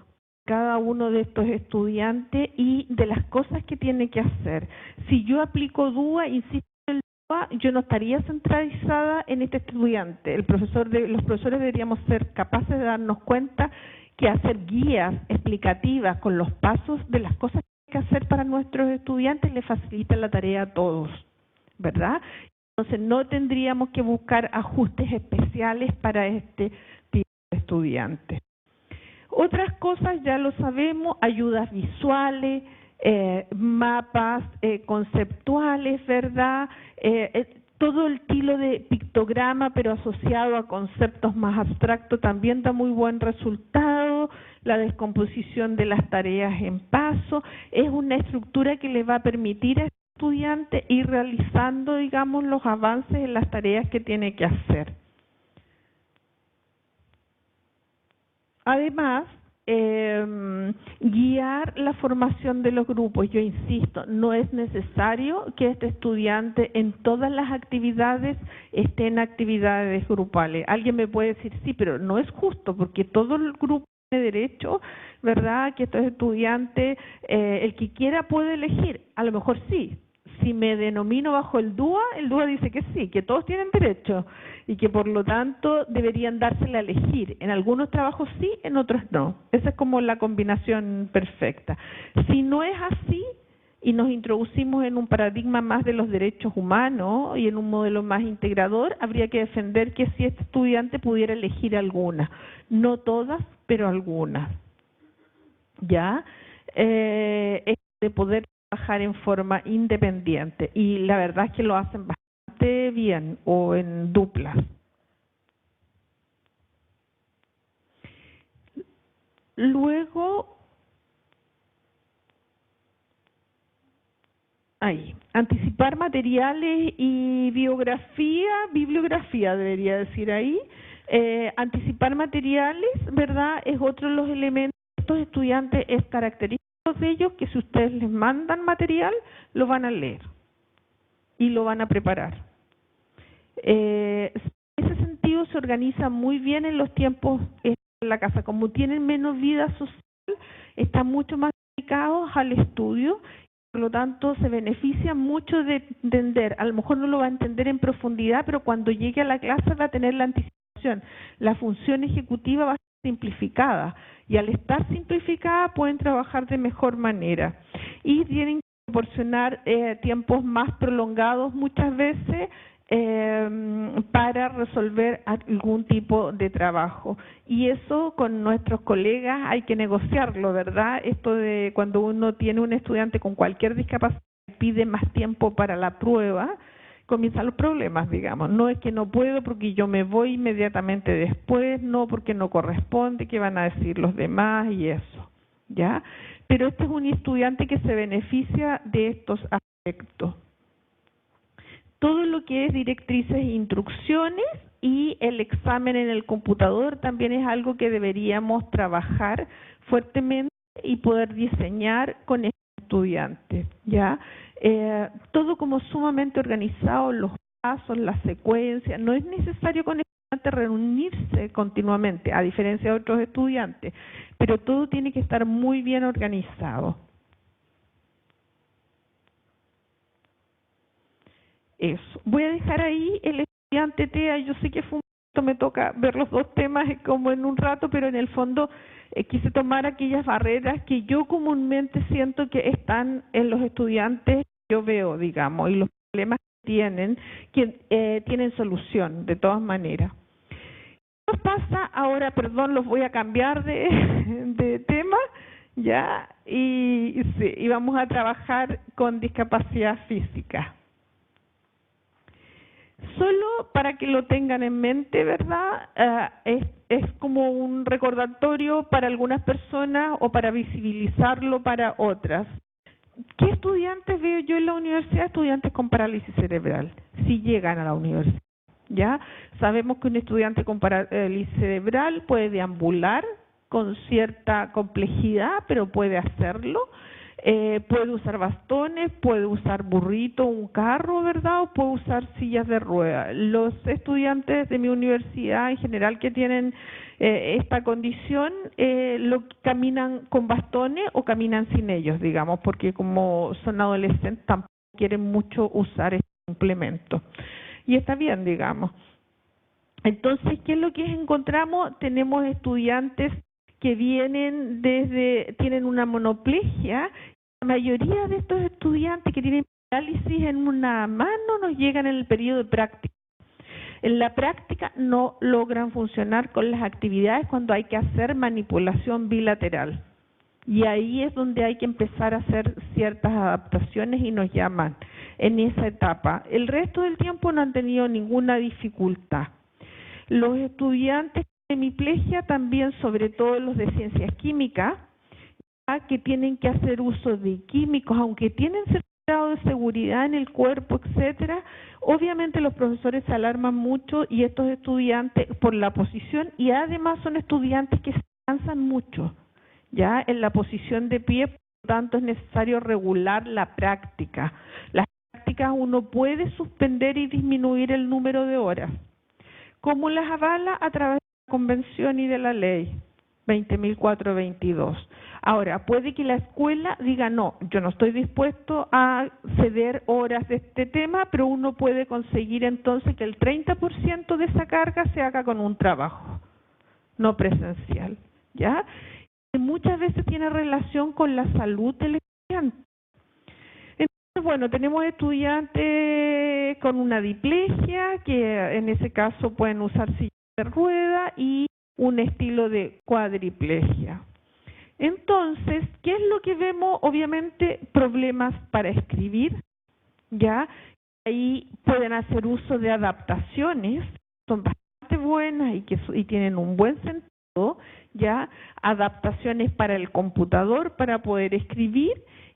[SPEAKER 6] cada uno de estos estudiantes y de las cosas que tiene que hacer. Si yo aplico DUA, insisto, yo no estaría centralizada en este estudiante. Los profesores deberíamos ser capaces de darnos cuenta que hacer guías explicativas con los pasos de las cosas que hay que hacer para nuestros estudiantes les facilita la tarea a todos, ¿verdad? Entonces no tendríamos que buscar ajustes especiales para este tipo de estudiantes. Otras cosas ya lo sabemos, ayudas visuales, mapas conceptuales, ¿verdad? Todo el estilo de pictograma, pero asociado a conceptos más abstractos, también da muy buen resultado. La descomposición de las tareas en paso es una estructura que le va a permitir al estudiante ir realizando, digamos, los avances en las tareas que tiene que hacer. Además, guiar la formación de los grupos. Yo insisto, no es necesario que este estudiante en todas las actividades esté en actividades grupales. Alguien me puede decir, sí, pero no es justo porque todo el grupo tiene derecho, ¿verdad?, que estos estudiantes, el que quiera puede elegir. A lo mejor sí. Si me denomino bajo el DUA dice que sí, que todos tienen derecho y que por lo tanto deberían dársela a elegir. En algunos trabajos sí, en otros no. Esa es como la combinación perfecta. Si no es así y nos introducimos en un paradigma más de los derechos humanos y en un modelo más integrador, habría que defender que si este estudiante pudiera elegir alguna, no todas, pero algunas. ¿Ya? De poder trabajar en forma independiente y la verdad es que lo hacen bastante bien o en duplas. Luego, anticipar materiales y bibliografía debería decir ahí. Anticipar materiales, ¿verdad?, es otro de los elementos de estos estudiantes, es característico de ellos que si ustedes les mandan material, lo van a leer y lo van a preparar. En ese sentido se organiza muy bien en los tiempos en la casa. Como tienen menos vida social, están mucho más dedicados al estudio, por lo tanto se benefician mucho de entender. A lo mejor no lo va a entender en profundidad, pero cuando llegue a la clase va a tener la anticipación. La función ejecutiva va a ser simplificada y al estar simplificada pueden trabajar de mejor manera y tienen que proporcionar tiempos más prolongados muchas veces para resolver algún tipo de trabajo, y eso con nuestros colegas hay que negociarlo, ¿verdad? Esto de cuando uno tiene un estudiante con cualquier discapacidad y pide más tiempo para la prueba, comienzan los problemas, digamos. No es que no puedo porque yo me voy inmediatamente después, no porque no corresponde, qué van a decir los demás y eso, ¿ya? Pero este es un estudiante que se beneficia de estos aspectos. Todo lo que es directrices e instrucciones y el examen en el computador también es algo que deberíamos trabajar fuertemente y poder diseñar con estos estudiantes, ¿ya? Todo como sumamente organizado, los pasos, la secuencia. No es necesario con el estudiante reunirse continuamente, a diferencia de otros estudiantes, pero todo tiene que estar muy bien organizado. Eso. Voy a dejar ahí el estudiante TEA. Yo sé que me toca ver los dos temas como en un rato, pero en el fondo quise tomar aquellas barreras que yo comúnmente siento que están en los estudiantes, yo veo, digamos, y los problemas que tienen solución de todas maneras. ¿Qué nos pasa ahora? Perdón, los voy a cambiar de tema, ¿ya? Y vamos a trabajar con discapacidad física. Solo para que lo tengan en mente, ¿verdad? Es como un recordatorio para algunas personas o para visibilizarlo para otras. ¿Qué estudiantes veo yo en la universidad? Estudiantes con parálisis cerebral, si llegan a la universidad, ¿ya? Sabemos que un estudiante con parálisis cerebral puede deambular con cierta complejidad, pero puede hacerlo. Puede usar bastones, puede usar burrito, un carro, ¿verdad? O puede usar sillas de ruedas. Los estudiantes de mi universidad en general que tienen esta condición caminan con bastones o caminan sin ellos, digamos, porque como son adolescentes tampoco quieren mucho usar este implemento. Y está bien, digamos. Entonces, ¿qué es lo que encontramos? Tenemos estudiantes que tienen una monoplegia. La mayoría de estos estudiantes que tienen parálisis en una mano nos llegan en el periodo de práctica. En la práctica no logran funcionar con las actividades cuando hay que hacer manipulación bilateral. Y ahí es donde hay que empezar a hacer ciertas adaptaciones y nos llaman en esa etapa. El resto del tiempo no han tenido ninguna dificultad. Los estudiantes de hemiplegia también, sobre todo los de ciencias químicas, que tienen que hacer uso de químicos, aunque tienen cierto grado de seguridad en el cuerpo, etcétera, obviamente los profesores se alarman mucho y estos estudiantes por la posición, y además son estudiantes que se cansan mucho. ya en la posición de pie, por lo tanto es necesario regular la práctica. Las prácticas uno puede suspender y disminuir el número de horas. ¿Cómo las avala? A través de la convención y de la ley 20.422. Ahora, puede que la escuela diga, no, yo no estoy dispuesto a ceder horas de este tema, pero uno puede conseguir entonces que el 30% de esa carga se haga con un trabajo no presencial, ¿ya? Y muchas veces tiene relación con la salud del estudiante. Entonces, bueno, tenemos estudiantes con una diplegia, que en ese caso pueden usar silla de rueda, y un estilo de cuadriplegia. Entonces, ¿qué es lo que vemos? Obviamente, problemas para escribir, ¿ya? Ahí pueden hacer uso de adaptaciones, son bastante buenas y tienen un buen sentido, ¿ya? Adaptaciones para el computador para poder escribir.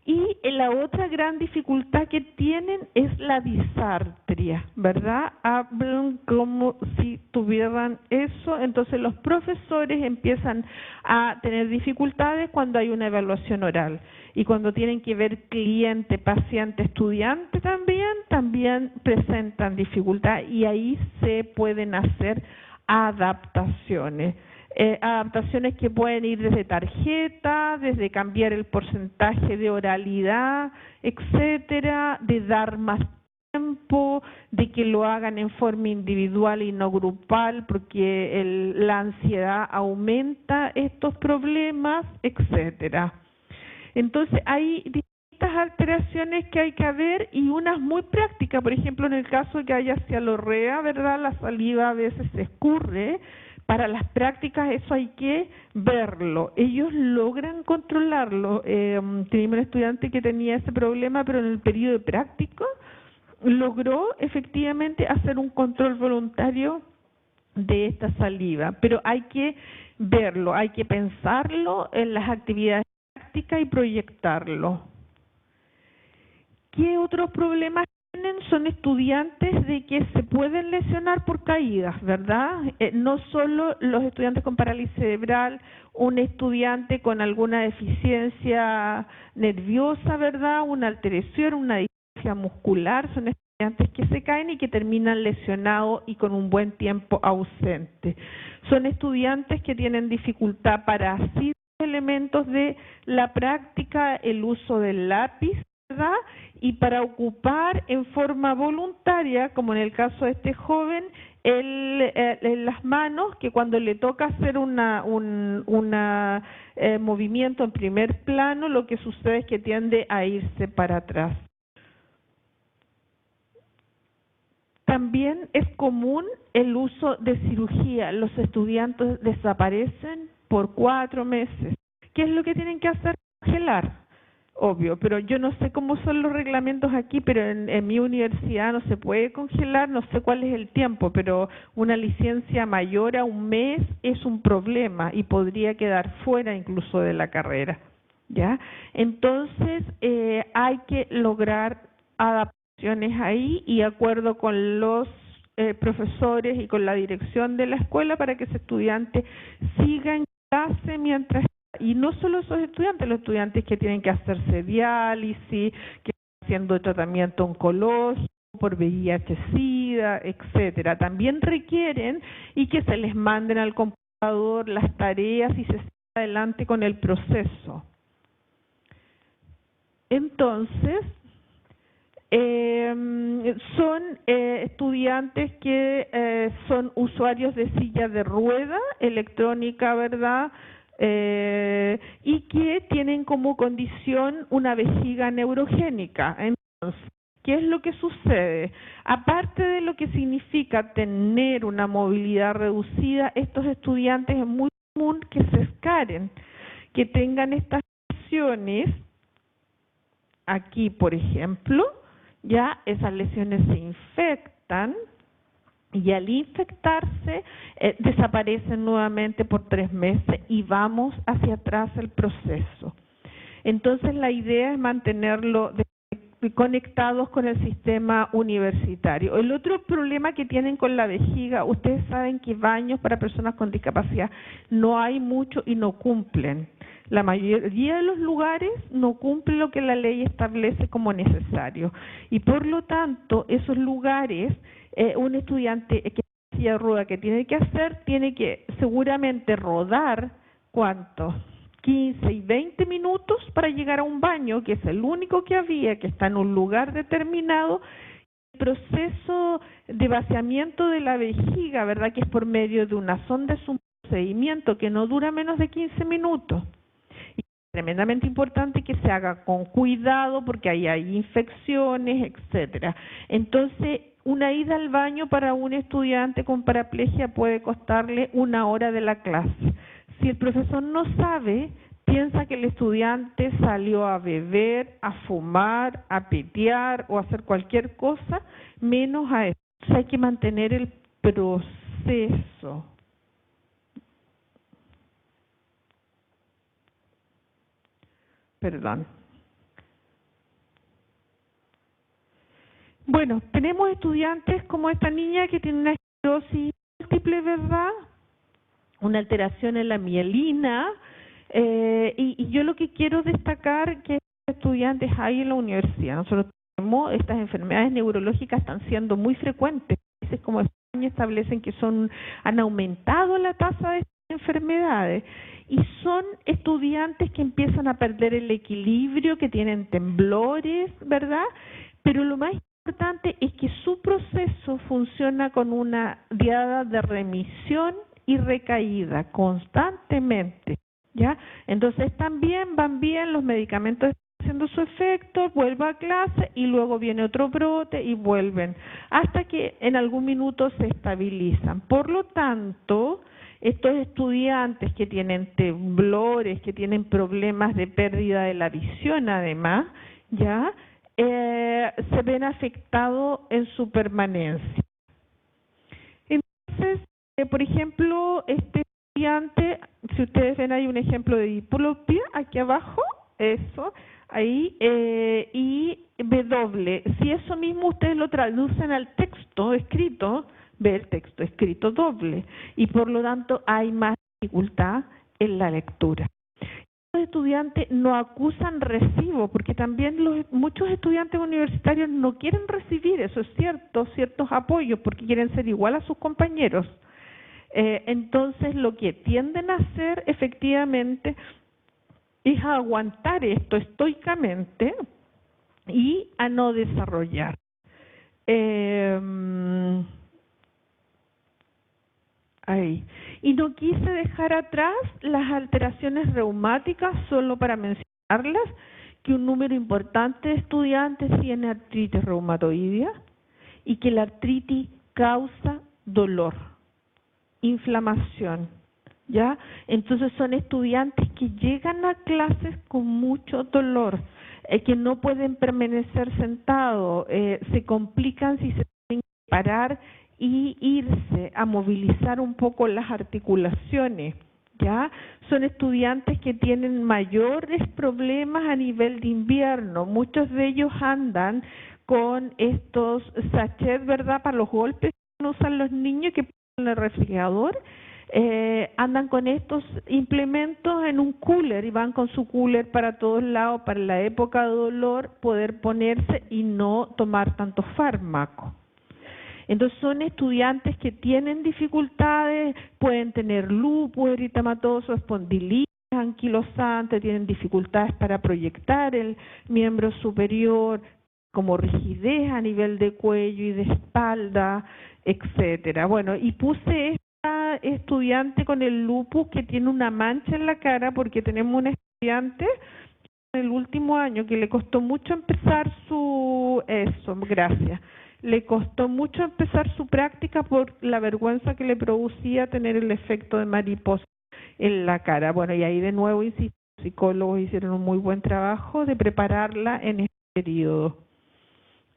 [SPEAKER 6] Y la otra gran dificultad que tienen es la disartria, ¿verdad? Hablan como si tuvieran eso, entonces los profesores empiezan a tener dificultades cuando hay una evaluación oral. Y cuando tienen que ver cliente, paciente, estudiante también presentan dificultad, y ahí se pueden hacer adaptaciones. Adaptaciones que pueden ir desde tarjeta, desde cambiar el porcentaje de oralidad, etcétera, de dar más tiempo, de que lo hagan en forma individual y no grupal, porque la ansiedad aumenta estos problemas, etcétera. Entonces hay distintas alteraciones que hay que ver, y unas muy prácticas. Por ejemplo, en el caso que haya cialorrea, ¿verdad? La saliva a veces se escurre. Para las prácticas eso hay que verlo. Ellos logran controlarlo. Teníamos un estudiante que tenía ese problema, pero en el periodo práctico logró efectivamente hacer un control voluntario de esta saliva. Pero hay que verlo, hay que pensarlo en las actividades prácticas y proyectarlo. ¿Qué otros problemas tienen? Son estudiantes de que se pueden lesionar por caídas, ¿verdad? No solo los estudiantes con parálisis cerebral, un estudiante con alguna deficiencia nerviosa, ¿verdad? Una alteración, una displasia muscular, son estudiantes que se caen y que terminan lesionados y con un buen tiempo ausente. Son estudiantes que tienen dificultad para así elementos de la práctica, el uso del lápiz, ¿verdad? Y para ocupar en forma voluntaria, como en el caso de este joven, las manos, que cuando le toca hacer un movimiento en primer plano, lo que sucede es que tiende a irse para atrás. También es común el uso de cirugía. Los estudiantes desaparecen por 4 meses. ¿Qué es lo que tienen que hacer? Congelar. Obvio, pero yo no sé cómo son los reglamentos aquí, pero en mi universidad no se puede congelar, no sé cuál es el tiempo, pero una licencia mayor a 1 mes es un problema y podría quedar fuera incluso de la carrera, ¿ya? Entonces, hay que lograr adaptaciones ahí y acuerdo con los profesores y con la dirección de la escuela para que ese estudiante siga en clase mientras. Y no solo esos estudiantes, los estudiantes que tienen que hacerse diálisis, que están haciendo tratamiento oncológico por VIH-Sida, etcétera, también requieren y que se les manden al computador las tareas y se siga adelante con el proceso. Entonces, son estudiantes que son usuarios de silla de rueda electrónica, ¿verdad? Y que tienen como condición una vejiga neurogénica. Entonces, ¿qué es lo que sucede? Aparte de lo que significa tener una movilidad reducida, estos estudiantes es muy común que se escaren, que tengan estas lesiones. Aquí, por ejemplo, ya esas lesiones se infectan y al infectarse desaparecen nuevamente por 3 meses y vamos hacia atrás el proceso. Entonces la idea es mantenerlo conectados con el sistema universitario. El otro problema que tienen con la vejiga, ustedes saben que baños para personas con discapacidad no hay mucho y no cumplen. La mayoría de los lugares no cumplen lo que la ley establece como necesario. Y por lo tanto, esos lugares, un estudiante que en silla de rueda que tiene que seguramente rodar, ¿cuánto? 15 y 20 minutos para llegar a un baño, que es el único que había, que está en un lugar determinado. El proceso de vaciamiento de la vejiga, ¿verdad?, que es por medio de una sonda, es un procedimiento que no dura menos de 15 minutos. Y es tremendamente importante que se haga con cuidado porque ahí hay infecciones, etcétera. Entonces, una ida al baño para un estudiante con paraplegia puede costarle 1 hora de la clase. Si el profesor no sabe, piensa que el estudiante salió a beber, a fumar, a pitear o a hacer cualquier cosa, menos a eso. Entonces hay que mantener el proceso. Perdón. Bueno, tenemos estudiantes como esta niña que tiene una esclerosis múltiple, ¿verdad? Una alteración en la mielina, y yo lo que quiero destacar que estudiantes hay en la universidad. Nosotros tenemos estas enfermedades neurológicas, están siendo muy frecuentes. Países como España establecen que han aumentado la tasa de estas enfermedades, y son estudiantes que empiezan a perder el equilibrio, que tienen temblores, ¿verdad? Pero lo más importante es que su proceso funciona con una diada de remisión y recaída constantemente, ¿ya? Entonces también van bien, los medicamentos están haciendo su efecto, vuelve a clase y luego viene otro brote y vuelven, hasta que en algún minuto se estabilizan. Por lo tanto, estos estudiantes que tienen temblores, que tienen problemas de pérdida de la visión además, ¿ya? Se ven afectados en su permanencia. Entonces, por ejemplo, este estudiante, si ustedes ven, hay un ejemplo de diplopia aquí abajo, eso, ahí, y W. Si eso mismo ustedes lo traducen al texto escrito, ve el texto escrito doble, y por lo tanto hay más dificultad en la lectura. Los estudiantes no acusan recibo, porque también muchos estudiantes universitarios no quieren recibir, eso es cierto, ciertos apoyos, porque quieren ser igual a sus compañeros. Entonces lo que tienden a hacer efectivamente es a aguantar esto estoicamente y a no desarrollar. Ahí. Y no quise dejar atrás las alteraciones reumáticas, solo para mencionarlas, que un número importante de estudiantes tiene artritis reumatoidea y que la artritis causa dolor, inflamación, ¿ya? Entonces son estudiantes que llegan a clases con mucho dolor, que no pueden permanecer sentados, se complican si se tienen que parar y irse a movilizar un poco las articulaciones, ¿ya? Son estudiantes que tienen mayores problemas a nivel de invierno. Muchos de ellos andan con estos sachets, ¿verdad?, para los golpes que usan los niños que ponen en el refrigerador. Andan con estos implementos en un cooler y van con su cooler para todos lados para la época de dolor poder ponerse y no tomar tantos fármacos. Entonces son estudiantes que tienen dificultades, pueden tener lupus eritematoso, espondilitis anquilosante, tienen dificultades para proyectar el miembro superior, como rigidez a nivel de cuello y de espalda, etcétera. Bueno, y puse esta estudiante con el lupus que tiene una mancha en la cara porque tenemos un estudiante en el último año que le costó mucho empezar le costó mucho empezar su práctica por la vergüenza que le producía tener el efecto de mariposa en la cara. Bueno, y ahí de nuevo, insisto, los psicólogos hicieron un muy buen trabajo de prepararla en este periodo.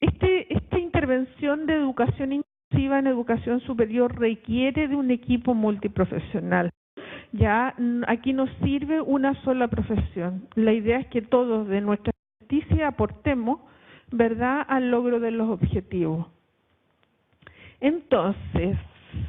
[SPEAKER 6] Esta intervención de educación inclusiva en educación superior requiere de un equipo multiprofesional. Ya aquí no sirve una sola profesión. La idea es que todos de nuestra experticia aportemos ¿verdad?, al logro de los objetivos. Entonces,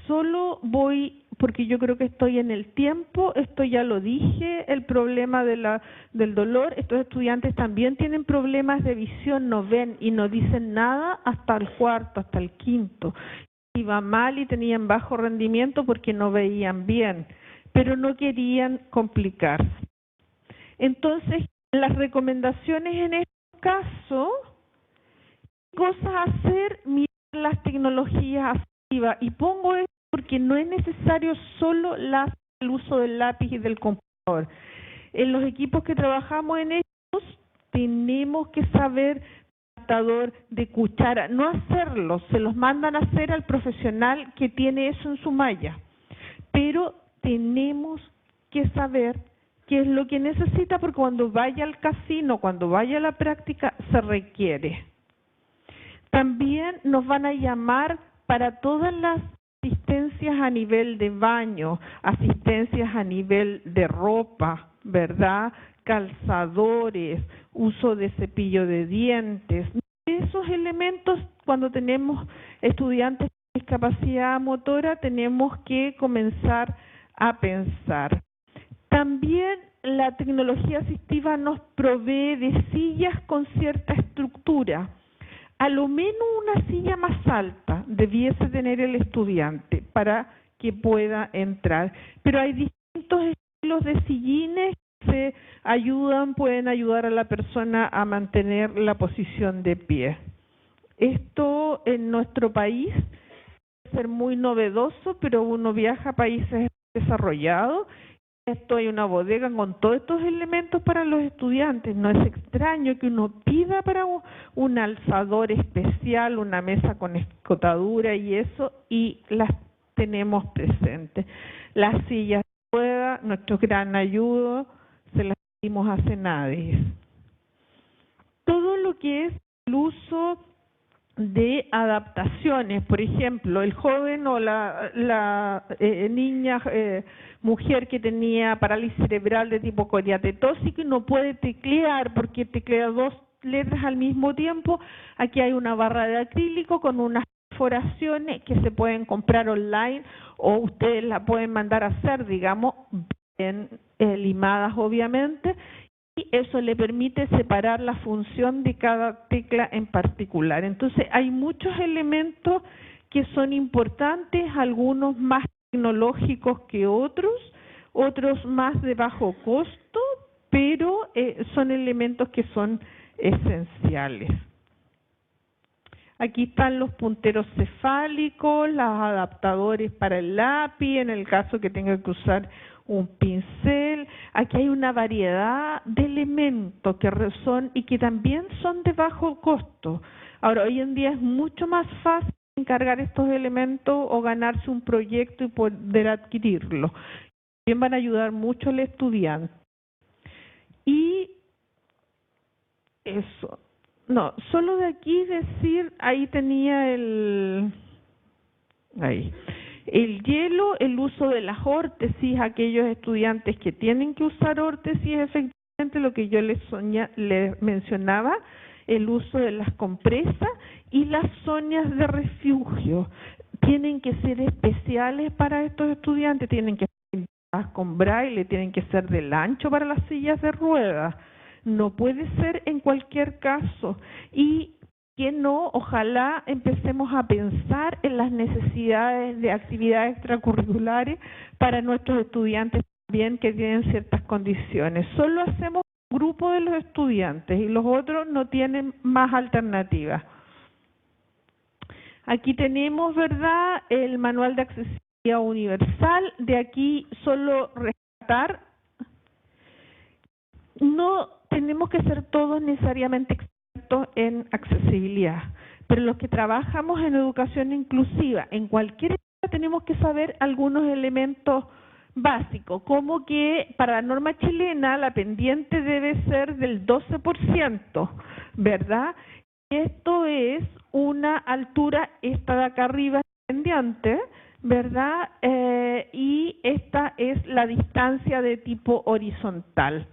[SPEAKER 6] solo voy, porque yo creo que estoy en el tiempo, esto ya lo dije, el problema del dolor. Estos estudiantes también tienen problemas de visión, no ven y no dicen nada hasta el cuarto, hasta el quinto. Iba mal y tenían bajo rendimiento porque no veían bien, pero no querían complicarse. Entonces, las recomendaciones en este caso, cosas hacer, mirar las tecnologías asistivas, y pongo esto porque no es necesario solo el uso del lápiz y del computador. En los equipos que trabajamos en ellos, tenemos que saber adaptador de cuchara, no hacerlo, se los mandan a hacer al profesional que tiene eso en su malla, pero tenemos que saber qué es lo que necesita, porque cuando vaya al casino, cuando vaya a la práctica, se requiere. También nos van a llamar para todas las asistencias a nivel de baño, asistencias a nivel de ropa, ¿verdad?, calzadores, uso de cepillo de dientes. Esos elementos, cuando tenemos estudiantes con discapacidad motora, tenemos que comenzar a pensar. También la tecnología asistiva nos provee de sillas con cierta estructura. A lo menos una silla más alta debiese tener el estudiante para que pueda entrar. Pero hay distintos estilos de sillines que pueden ayudar a la persona a mantener la posición de pie. Esto en nuestro país puede ser muy novedoso, pero uno viaja a países desarrollados. Esto hay una bodega con todos estos elementos para los estudiantes. No es extraño que uno pida para un alzador especial, una mesa con escotadura y eso, y las tenemos presentes. Las sillas de rueda, nuestro gran ayudo, se las dimos a Senadis. Todo lo que es el uso de adaptaciones, por ejemplo, el joven o la niña, mujer que tenía parálisis cerebral de tipo coriatetóxico y no puede teclear porque teclea 2 letras al mismo tiempo. Aquí hay una barra de acrílico con unas perforaciones que se pueden comprar online o ustedes la pueden mandar a hacer, digamos, bien limadas obviamente, y eso le permite separar la función de cada tecla en particular. Entonces hay muchos elementos que son importantes, algunos más tecnológicos que otros más de bajo costo, pero son elementos que son esenciales. Aquí están los punteros cefálicos, los adaptadores para el lápiz, en el caso que tenga que usar un pincel. Aquí hay una variedad de elementos que son y que también son de bajo costo. Ahora, hoy en día es mucho más fácil encargar estos elementos o ganarse un proyecto y poder adquirirlo. También van a ayudar mucho al estudiante. Y eso. No, solo de aquí decir, ahí tenía el hielo, el uso de las órtesis, aquellos estudiantes que tienen que usar órtesis, efectivamente lo que yo les mencionaba, el uso de las compresas y las soñas de refugio. Tienen que ser especiales para estos estudiantes, tienen que ser con braille, tienen que ser del ancho para las sillas de ruedas. No puede ser en cualquier caso. Y que no, ojalá empecemos a pensar en las necesidades de actividades extracurriculares para nuestros estudiantes también que tienen ciertas condiciones. Solo hacemos un grupo de los estudiantes y los otros no tienen más alternativas. Aquí tenemos, ¿verdad?, el manual de accesibilidad universal. De aquí solo rescatar, no tenemos que ser todos necesariamente expertos en accesibilidad, pero los que trabajamos en educación inclusiva, en cualquier área tenemos que saber algunos elementos básicos, como que para la norma chilena la pendiente debe ser del 12%, ¿verdad? Esto es una altura, esta de acá arriba es pendiente, ¿verdad? Y esta es la distancia de tipo horizontal.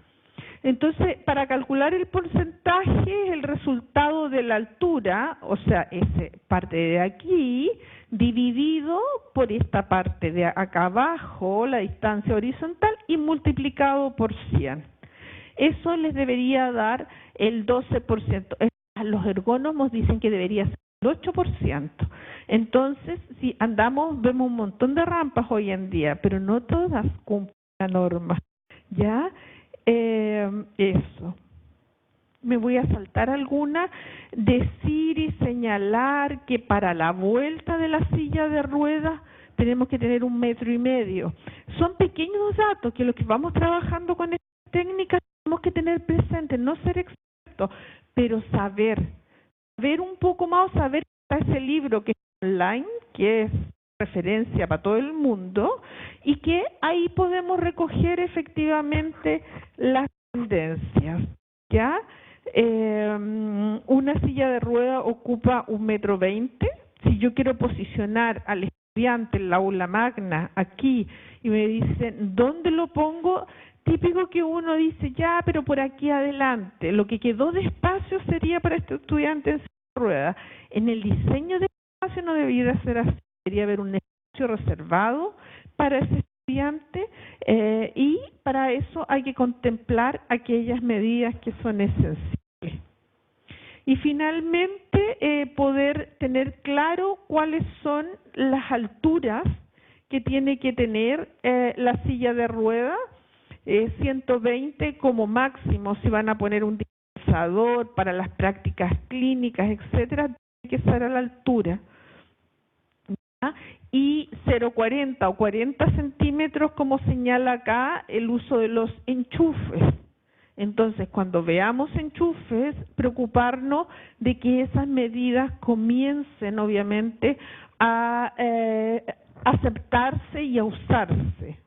[SPEAKER 6] Entonces, para calcular el porcentaje es el resultado de la altura, o sea, esa parte de aquí, dividido por esta parte de acá abajo, la distancia horizontal, y multiplicado por 100. Eso les debería dar el 12%. Los ergónomos dicen que debería ser el 8%. Entonces, si andamos, vemos un montón de rampas hoy en día, pero no todas cumplen la norma. ¿Ya? Eso. Me voy a saltar alguna. Decir y señalar que para la vuelta de la silla de ruedas tenemos que tener 1,5 metros. Son pequeños datos que los que vamos trabajando con estas técnicas tenemos que tener presentes, no ser expertos, pero saber un poco más, saber que está ese libro que es online, que es referencia para todo el mundo, y que ahí podemos recoger efectivamente las tendencias, ¿ya? Una silla de rueda ocupa 1,20 metros. Si yo quiero posicionar al estudiante en la aula magna aquí y me dicen, ¿dónde lo pongo? Típico que uno dice, ya, pero por aquí adelante. Lo que quedó de espacio sería para este estudiante en silla de rueda. En el diseño de espacio no debería ser así. Debería haber un espacio reservado para ese estudiante y para eso hay que contemplar aquellas medidas que son esenciales. Y finalmente, poder tener claro cuáles son las alturas que tiene que tener la silla de ruedas. 120 como máximo, si van a poner un dispensador para las prácticas clínicas, etcétera, tiene que estar a la altura. ¿Ya? Y 0,40 o 40 centímetros, como señala acá, el uso de los enchufes. Entonces, cuando veamos enchufes, preocuparnos de que esas medidas comiencen, obviamente, a aceptarse y a usarse.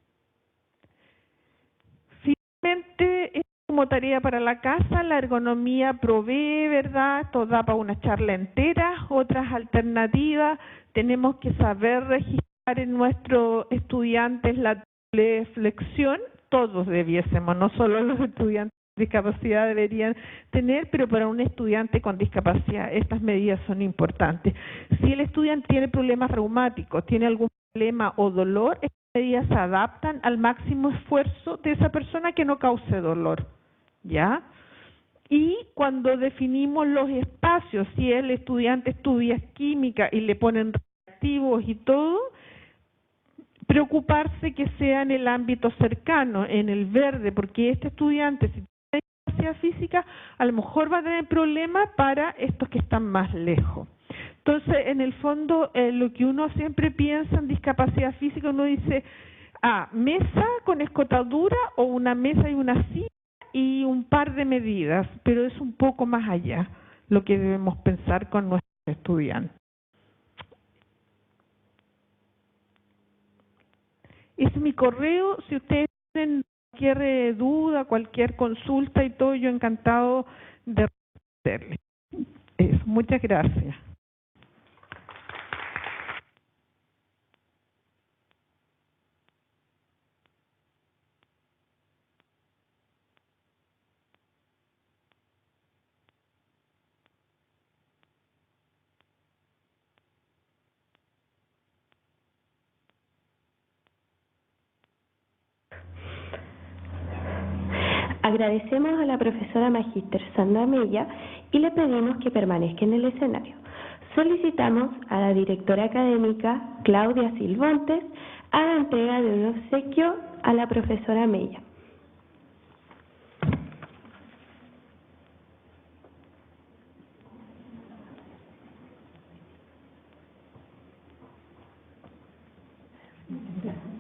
[SPEAKER 6] Finalmente, como tarea para la casa, la ergonomía provee, ¿verdad? Esto da para una charla entera. Otras alternativas, tenemos que saber registrar en nuestros estudiantes la flexión. Todos debiésemos, no solo los estudiantes con discapacidad deberían tener, pero para un estudiante con discapacidad estas medidas son importantes. Si el estudiante tiene problemas reumáticos, tiene algún problema o dolor, estas medidas se adaptan al máximo esfuerzo de esa persona que no cause dolor, ¿ya? Y cuando definimos los espacios, si el estudiante estudia química y le ponen reactivos y todo, preocuparse que sea en el ámbito cercano, en el verde, porque este estudiante, si tiene discapacidad física, a lo mejor va a tener problemas para estos que están más lejos. Entonces, en el fondo, lo que uno siempre piensa en discapacidad física, uno dice, mesa con escotadura o una mesa y una silla y un par de medidas, pero es un poco más allá lo que debemos pensar con nuestros estudiantes. Ese es mi correo, si ustedes tienen cualquier duda, cualquier consulta y todo, yo encantado de responderles. Muchas gracias.
[SPEAKER 4] Agradecemos a la profesora magíster Sandra Mella y le pedimos que permanezca en el escenario. Solicitamos a la directora académica Claudia Silvantes a la entrega de un obsequio a la profesora Mella.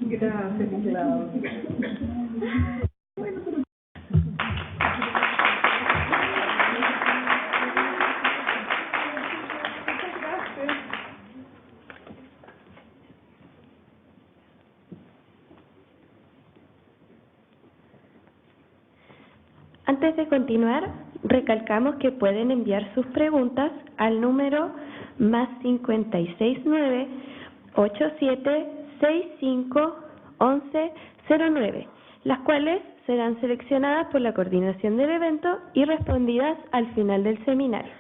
[SPEAKER 5] Gracias, Claudia.
[SPEAKER 4] Antes de continuar, recalcamos que pueden enviar sus preguntas al número +569 8765 1109, las cuales serán seleccionadas por la coordinación del evento y respondidas al final del seminario.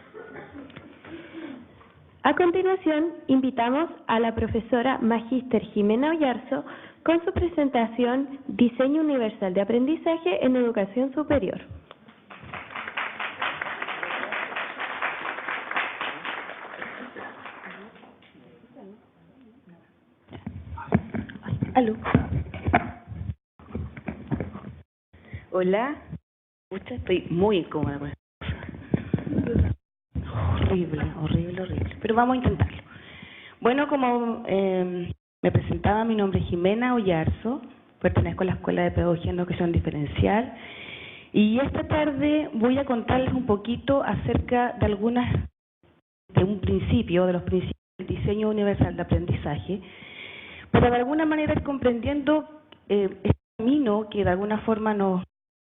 [SPEAKER 4] A continuación, invitamos a la profesora Magíster Jimena Oyarzo con su presentación Diseño Universal de Aprendizaje en Educación Superior.
[SPEAKER 7] Aló. Hola. Pucha, estoy muy incómoda con esto. Horrible. Pero vamos a intentarlo. Bueno, como me presentaba, mi nombre es Jimena Oyarzo, pertenezco a la Escuela de Pedagogía en Educación Diferencial y esta tarde voy a contarles un poquito acerca de un principio, de los principios del diseño universal de aprendizaje, para de alguna manera ir comprendiendo este camino que de alguna forma nos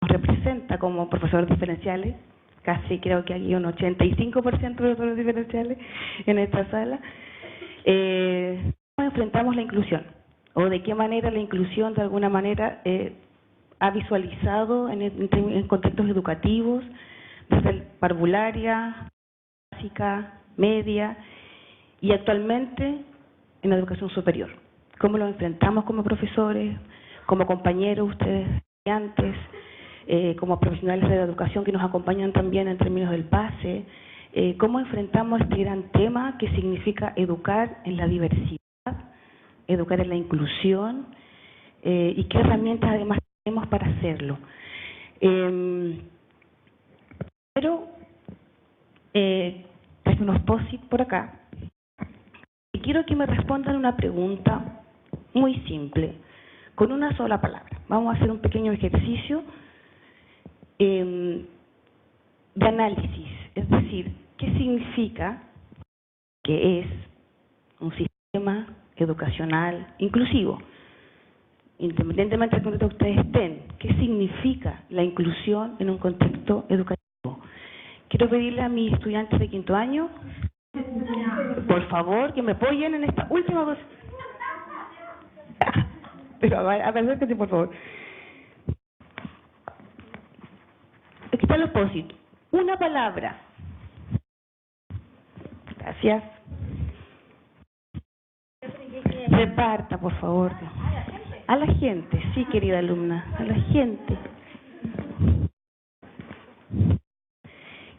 [SPEAKER 7] representa como profesores diferenciales. Casi creo que hay un 85% de profesores diferenciales en esta sala. ¿Cómo enfrentamos la inclusión? ¿O de qué manera la inclusión de alguna manera ha visualizado en contextos educativos, desde parvularia, básica, media y actualmente en la educación superior? ¿Cómo lo enfrentamos como profesores, como compañeros, ustedes estudiantes, como profesionales de la educación que nos acompañan también en términos del PASE? ¿Cómo enfrentamos este gran tema que significa educar en la diversidad, educar en la inclusión, y qué herramientas además tenemos para hacerlo? Pero traje unos post-it por acá y quiero que me respondan una pregunta muy simple, con una sola palabra. Vamos a hacer un pequeño ejercicio de análisis, es decir, ¿qué significa que es un sistema educacional inclusivo? Independientemente del contexto que ustedes estén, ¿qué significa la inclusión en un contexto educativo? Quiero pedirle a mis estudiantes de quinto año, por favor, que me apoyen en esta última cosa. Pero a ver, acérquense, por favor. Aquí está el opósito. Una palabra. Gracias. Reparta, por favor. A la gente, sí, querida alumna, a la gente.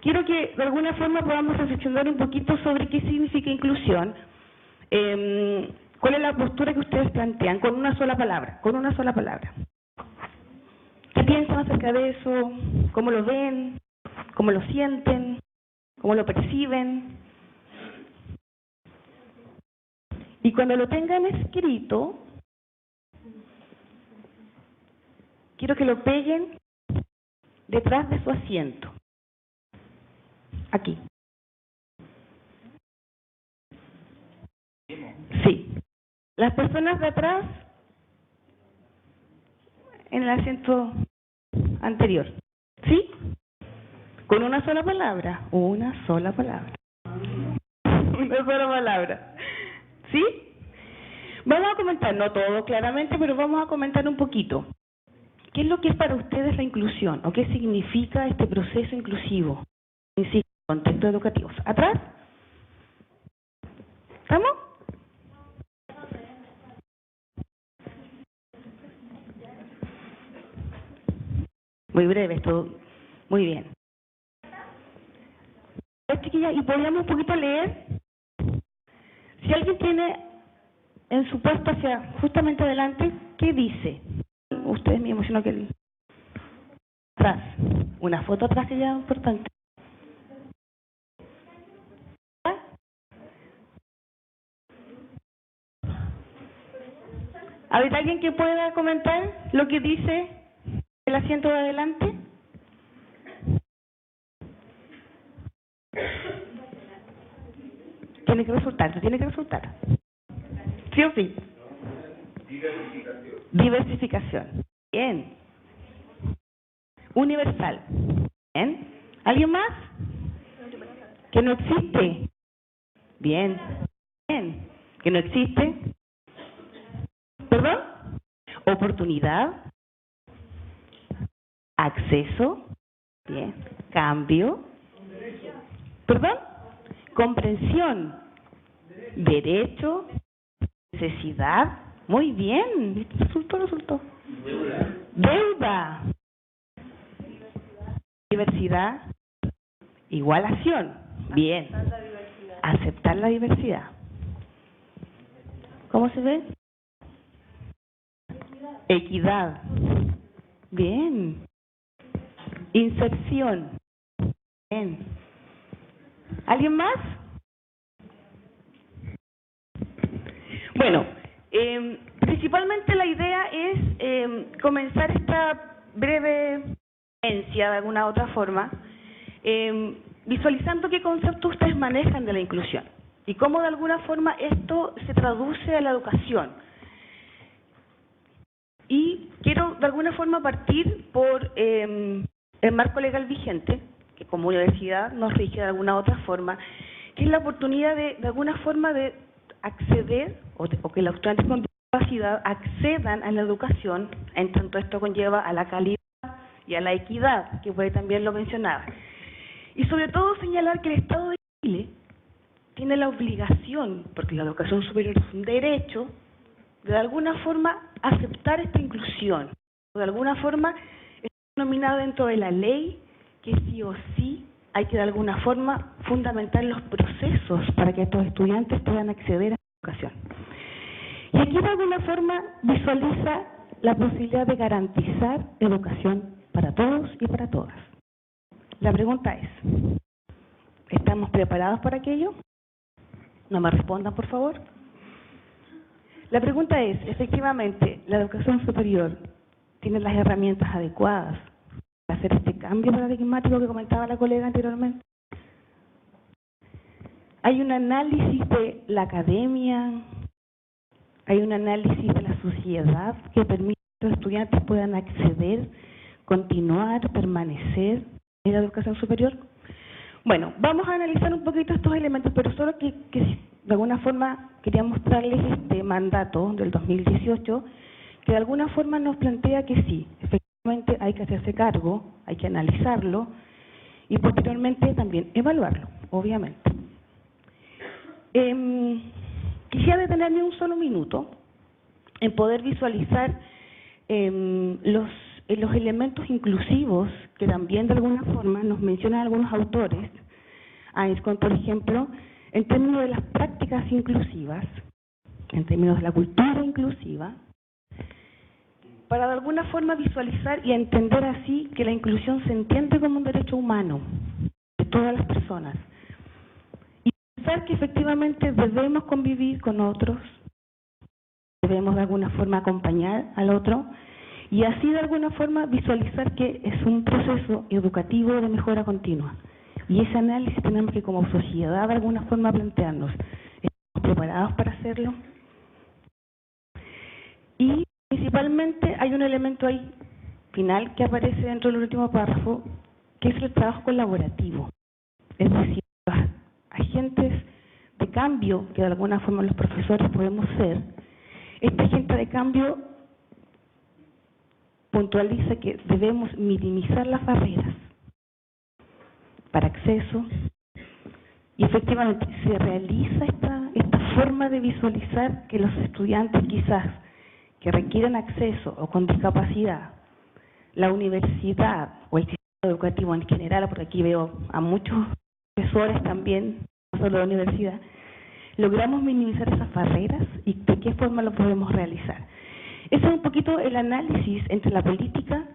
[SPEAKER 7] Quiero que de alguna forma podamos reflexionar un poquito sobre qué significa inclusión. ¿Cuál es la postura que ustedes plantean? Con una sola palabra, ¿Qué piensan acerca de eso? ¿Cómo lo ven? ¿Cómo lo sienten? ¿Cómo lo perciben? Y cuando lo tengan escrito, quiero que lo peguen detrás de su asiento. Aquí. Sí. Las personas de atrás en el asiento anterior. ¿Sí? Con una sola palabra. Una sola palabra. ¿Sí? Vamos a comentar, no todo claramente, pero vamos a comentar un poquito. ¿Qué es lo que es para ustedes la inclusión? ¿O qué significa este proceso inclusivo? Insisto, contextos educativos. ¿Atrás? ¿Estamos? Muy breve esto. Muy bien. Chiquillas, y podríamos un poquito leer. Si alguien tiene en su puesto hacia justamente adelante, ¿qué dice? Ustedes mismos, sino que el atrás. Una foto atrás que ya es importante. ¿Habrá alguien que pueda comentar lo que dice el asiento de adelante? Tiene que resultar. ¿Sí o sí? Diversificación. Bien. Universal. Bien. ¿Alguien más? Que no existe. Bien. Bien. Que no existe. ¿Perdón? Oportunidad. acceso, bien, cambio, perdón, comprensión, derecho, necesidad, muy bien, resultó. Deuda, diversidad, igualación, bien, aceptar la diversidad. ¿Cómo se ve? Equidad, bien, inserción, bien. ¿Alguien más? Bueno, principalmente la idea es comenzar esta breve ponencia de alguna otra forma, visualizando qué conceptos ustedes manejan de la inclusión y cómo de alguna forma esto se traduce a la educación. Y quiero de alguna forma partir por el marco legal vigente, que como universidad nos rige de alguna otra forma, que es la oportunidad de alguna forma de acceder, o que los estudiantes con discapacidad accedan a la educación, en tanto esto conlleva a la calidad y a la equidad, que puede también lo mencionar. Y sobre todo señalar que el Estado de Chile tiene la obligación, porque la educación superior es un derecho, de alguna forma aceptar esta inclusión, de alguna forma está denominado dentro de la ley que sí o sí hay que de alguna forma fundamentar los procesos para que estos estudiantes puedan acceder a la educación. Y aquí de alguna forma visualiza la posibilidad de garantizar educación para todos y para todas. La pregunta es, ¿estamos preparados para aquello? No me respondan, por favor. La pregunta es, efectivamente, ¿la educación superior tiene las herramientas adecuadas para hacer este cambio paradigmático que comentaba la colega anteriormente? Hay un análisis de la academia, hay un análisis de la sociedad que permite que los estudiantes puedan acceder, continuar, permanecer en la educación superior. Bueno, vamos a analizar un poquito estos elementos, pero solo que de alguna forma quería mostrarles este mandato del 2018, que de alguna forma nos plantea que sí, efectivamente hay que hacerse cargo, hay que analizarlo y posteriormente también evaluarlo, obviamente. Quisiera detenerme un solo minuto en poder visualizar los elementos inclusivos que también de alguna forma nos mencionan algunos autores, por ejemplo, en términos de las prácticas inclusivas, en términos de la cultura inclusiva, para de alguna forma visualizar y entender así que la inclusión se entiende como un derecho humano de todas las personas. Y pensar que efectivamente debemos convivir con otros, debemos de alguna forma acompañar al otro, y así de alguna forma visualizar que es un proceso educativo de mejora continua. Y ese análisis tenemos que como sociedad de alguna forma plantearnos, ¿estamos preparados para hacerlo? Y principalmente hay un elemento ahí final que aparece dentro del último párrafo, que es el trabajo colaborativo. Es decir, los agentes de cambio que de alguna forma los profesores podemos ser, este agente de cambio puntualiza que debemos minimizar las barreras para acceso y efectivamente se realiza esta forma de visualizar que los estudiantes quizás que requieren acceso o con discapacidad, la universidad o el sistema educativo en general, porque aquí veo a muchos profesores también, no solo de la universidad, logramos minimizar esas barreras y de qué forma lo podemos realizar. Ese es un poquito el análisis entre la política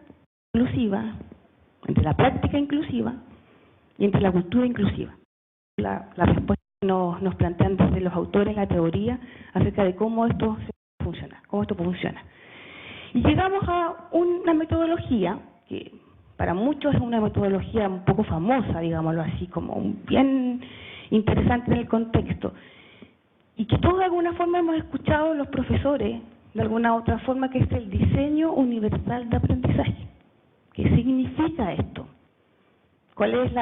[SPEAKER 7] inclusiva, entre la práctica inclusiva y entre la cultura inclusiva. La respuesta que nos plantean desde los autores, la teoría, acerca de cómo esto funciona. Y llegamos a una metodología que para muchos es una metodología un poco famosa, digámoslo así, como bien interesante en el contexto, y que todos de alguna forma hemos escuchado los profesores, de alguna otra forma, que es el diseño universal de aprendizaje. ¿Qué significa esto? ¿Cuál es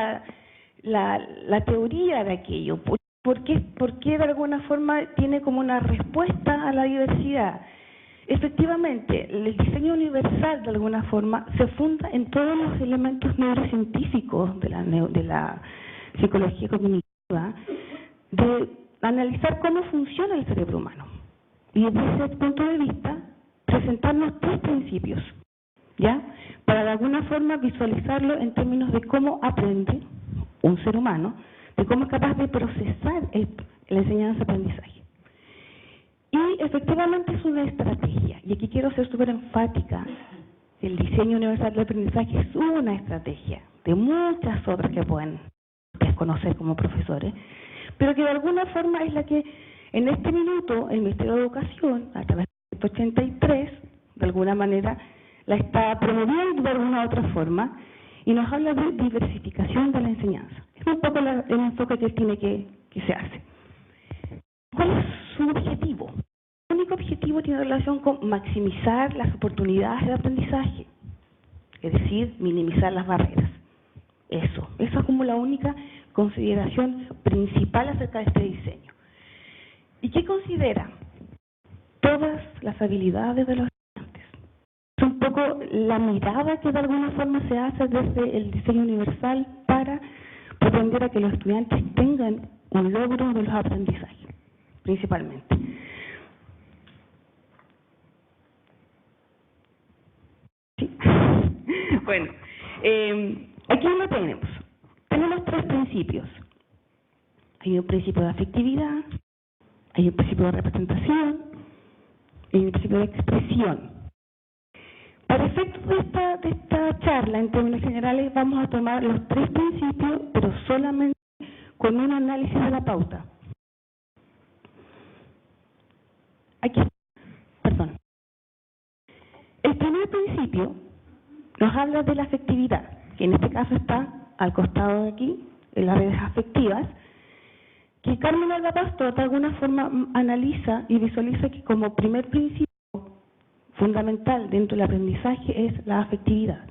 [SPEAKER 7] la teoría de aquello? ¿Por qué de alguna forma tiene como una respuesta a la diversidad? efectivamente, el diseño universal, de alguna forma, se funda en todos los elementos neurocientíficos de la psicología cognitiva, de analizar cómo funciona el cerebro humano. Y desde ese punto de vista, presentarnos 3 principios, ¿ya? Para de alguna forma visualizarlo en términos de cómo aprende un ser humano, de cómo es capaz de procesar la enseñanza-aprendizaje. Y efectivamente es una estrategia, y aquí quiero ser súper enfática, el diseño universal del aprendizaje es una estrategia de muchas otras que pueden desconocer como profesores, pero que de alguna forma es la que en este minuto el Ministerio de Educación, a través del 183, de alguna manera la está promoviendo de alguna otra forma, y nos habla de diversificación de la enseñanza. Es un poco el enfoque que tiene que se hace. ¿Cuál es su objetivo? El único objetivo tiene relación con maximizar las oportunidades de aprendizaje, es decir, minimizar las barreras. Esa es como la única consideración principal acerca de este diseño. ¿Y qué considera? Todas las habilidades de los estudiantes. Es un poco la mirada que de alguna forma se hace desde el diseño universal para pretender a que los estudiantes tengan un logro de los aprendizajes, principalmente. ¿Sí? Bueno, aquí lo tenemos. Tenemos 3 principios. Hay un principio de afectividad, hay un principio de representación y un principio de expresión. Para efectos de esta charla, en términos generales, vamos a tomar los 3 principios, pero solamente con un análisis de la pauta. Aquí, perdón. El primer principio nos habla de la afectividad, que en este caso está al costado de aquí, en las redes afectivas, que Carmen Alba Pastor de alguna forma analiza y visualiza que como primer principio fundamental dentro del aprendizaje es la afectividad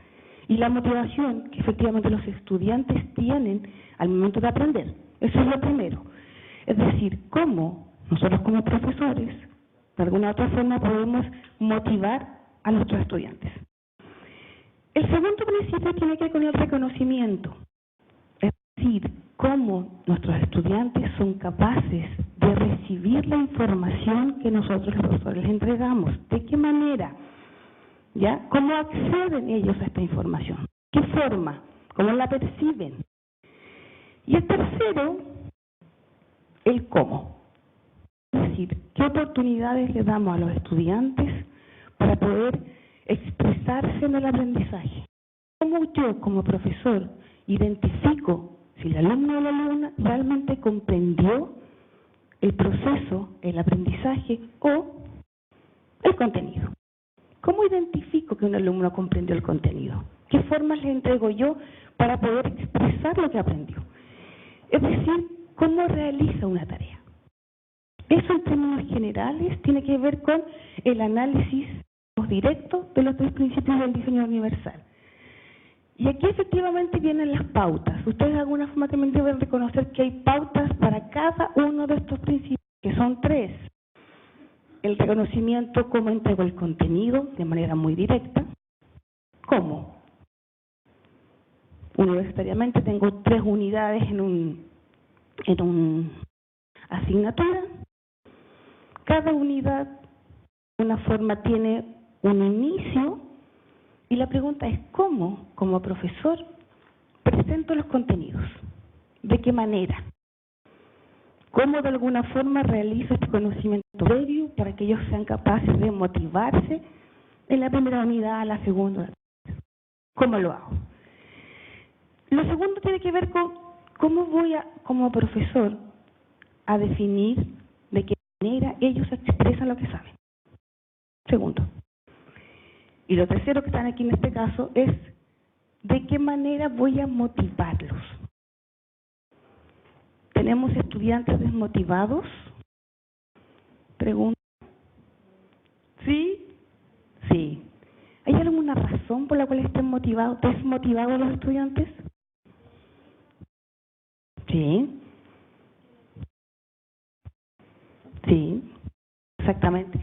[SPEAKER 7] y la motivación que efectivamente los estudiantes tienen al momento de aprender. Eso es lo primero. Es decir, cómo nosotros como profesores, de alguna otra forma, podemos motivar a nuestros estudiantes. El segundo principio tiene que ver con el reconocimiento. Es decir, cómo nuestros estudiantes son capaces de recibir la información que nosotros los profesores les entregamos. ¿De qué manera? ¿Ya? ¿Cómo acceden ellos a esta información? ¿Qué forma? ¿Cómo la perciben? Y el tercero, el cómo. Es decir, ¿qué oportunidades le damos a los estudiantes para poder expresarse en el aprendizaje? ¿Cómo yo, como profesor, identifico si el alumno o la alumna realmente comprendió el proceso, el aprendizaje o el contenido? ¿Cómo identifico que un alumno comprendió el contenido? ¿Qué formas le entrego yo para poder expresar lo que aprendió? Es decir, ¿cómo realiza una tarea? Eso en términos generales tiene que ver con el análisis directo de los 3 principios del diseño universal. Y aquí efectivamente vienen las pautas. Ustedes de alguna forma también deben reconocer que hay pautas para cada uno de estos principios, que son 3. El reconocimiento, cómo entrego el contenido de manera muy directa. ¿Cómo? Universitariamente tengo 3 unidades en una asignatura. Cada unidad de una forma tiene un inicio y la pregunta es ¿cómo, como profesor, presento los contenidos? ¿De qué manera? ¿Cómo de alguna forma realizo este conocimiento previo para que ellos sean capaces de motivarse en la primera unidad, a la segunda? ¿Cómo lo hago? Lo segundo tiene que ver con cómo voy como profesor, a definir de qué manera ellos expresan lo que saben. Segundo. Y lo tercero que están aquí en este caso es de qué manera voy a motivarlos. ¿Tenemos estudiantes desmotivados? Pregunta. ¿Sí? Sí. ¿Hay alguna razón por la cual estén desmotivados los estudiantes? Sí. Sí, exactamente.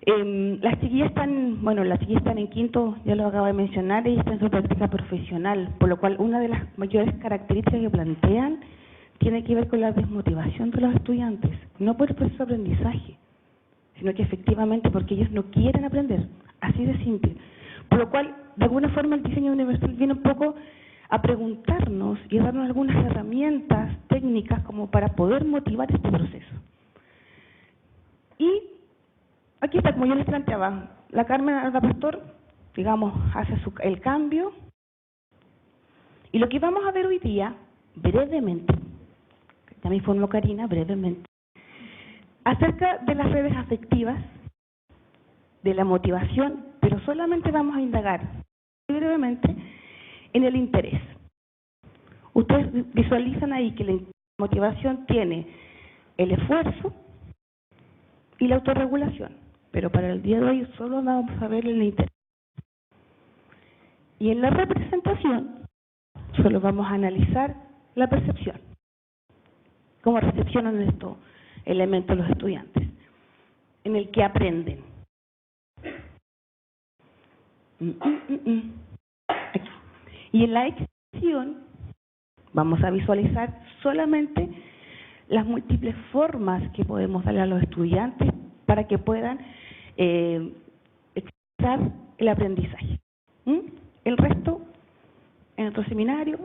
[SPEAKER 7] Las chiquillas están en quinto, ya lo acabo de mencionar, ellas están en su práctica profesional, por lo cual una de las mayores características que plantean tiene que ver con la desmotivación de los estudiantes, no por el proceso de aprendizaje, sino que efectivamente porque ellos no quieren aprender, así de simple. Por lo cual, de alguna forma, el diseño universal viene un poco a preguntarnos y a darnos algunas herramientas técnicas como para poder motivar este proceso. Y aquí está, como yo les planteaba, la Carmen Alba Pastor, digamos, hace el cambio. Y lo que vamos a ver hoy día, brevemente, ya me informó Karina, brevemente, acerca de las redes afectivas, de la motivación, pero solamente vamos a indagar brevemente en el interés. Ustedes visualizan ahí que la motivación tiene el esfuerzo y la autorregulación, pero para el día de hoy solo vamos a ver el interés. Y en la representación solo vamos a analizar la percepción, cómo recepcionan estos elementos los estudiantes, en el que aprenden. Aquí. Y en la expresión vamos a visualizar solamente las múltiples formas que podemos darle a los estudiantes para que puedan expresar el aprendizaje. El resto, en otro seminario,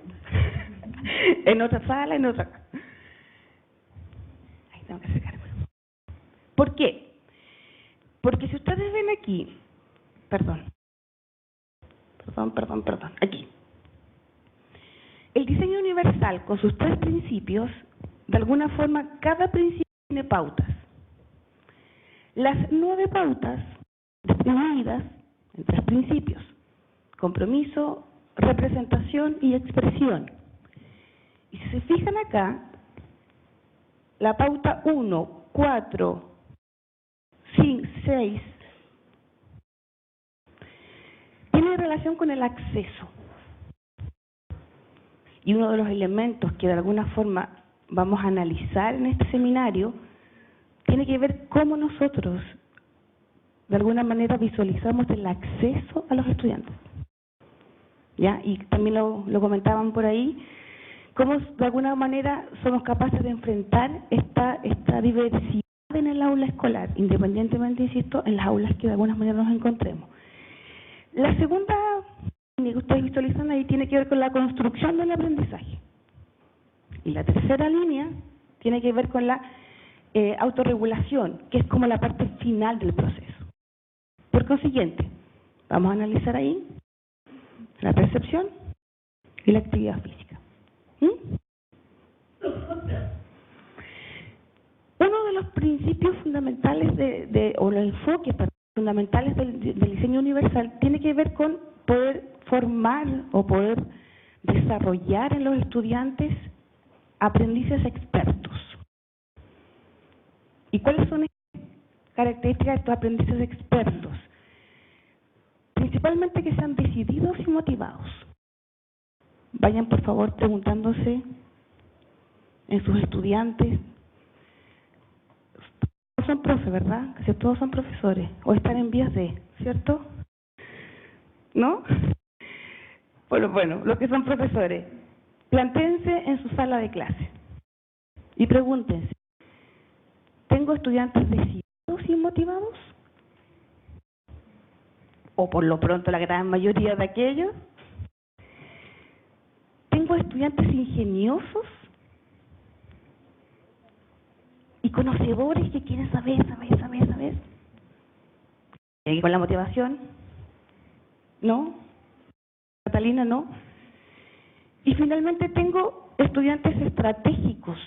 [SPEAKER 7] en otra sala, en otra... Ahí tengo que acercarme. ¿Por qué? Porque si ustedes ven aquí, aquí, el diseño universal con sus 3 principios, de alguna forma, cada principio tiene pautas. Las 9 pautas distribuidas en 3 principios: compromiso, representación y expresión. Y si se fijan acá, la pauta 1, 4, 5, 6, tiene relación con el acceso. Y uno de los elementos que de alguna forma vamos a analizar en este seminario tiene que ver cómo nosotros de alguna manera visualizamos el acceso a los estudiantes. ¿Ya? Y también lo comentaban por ahí, cómo de alguna manera somos capaces de enfrentar esta diversidad en el aula escolar, independientemente, insisto, en las aulas que de alguna manera nos encontremos. La segunda línea que ustedes visualizan ahí tiene que ver con la construcción del aprendizaje. Y la tercera línea tiene que ver con la autorregulación, que es como la parte final del proceso. Por consiguiente, vamos a analizar ahí la percepción y la actividad física. Uno de los principios fundamentales o los enfoques fundamentales del diseño universal tiene que ver con poder formar o poder desarrollar en los estudiantes aprendices expertos. ¿Y cuáles son las características de estos aprendices expertos? Principalmente que sean decididos y motivados. Vayan por favor preguntándose en sus estudiantes. Todos son profes, ¿verdad? Casi todos son profesores o están en vías de, ¿cierto? ¿No? Bueno, los que son profesores, plantéense en su sala de clase y pregúntense: ¿tengo estudiantes decididos y motivados? O por lo pronto la gran mayoría de aquellos. ¿Tengo estudiantes ingeniosos y conocedores que quieren saber? ¿Y con la motivación? ¿No? Catalina, ¿no? Y finalmente tengo estudiantes estratégicos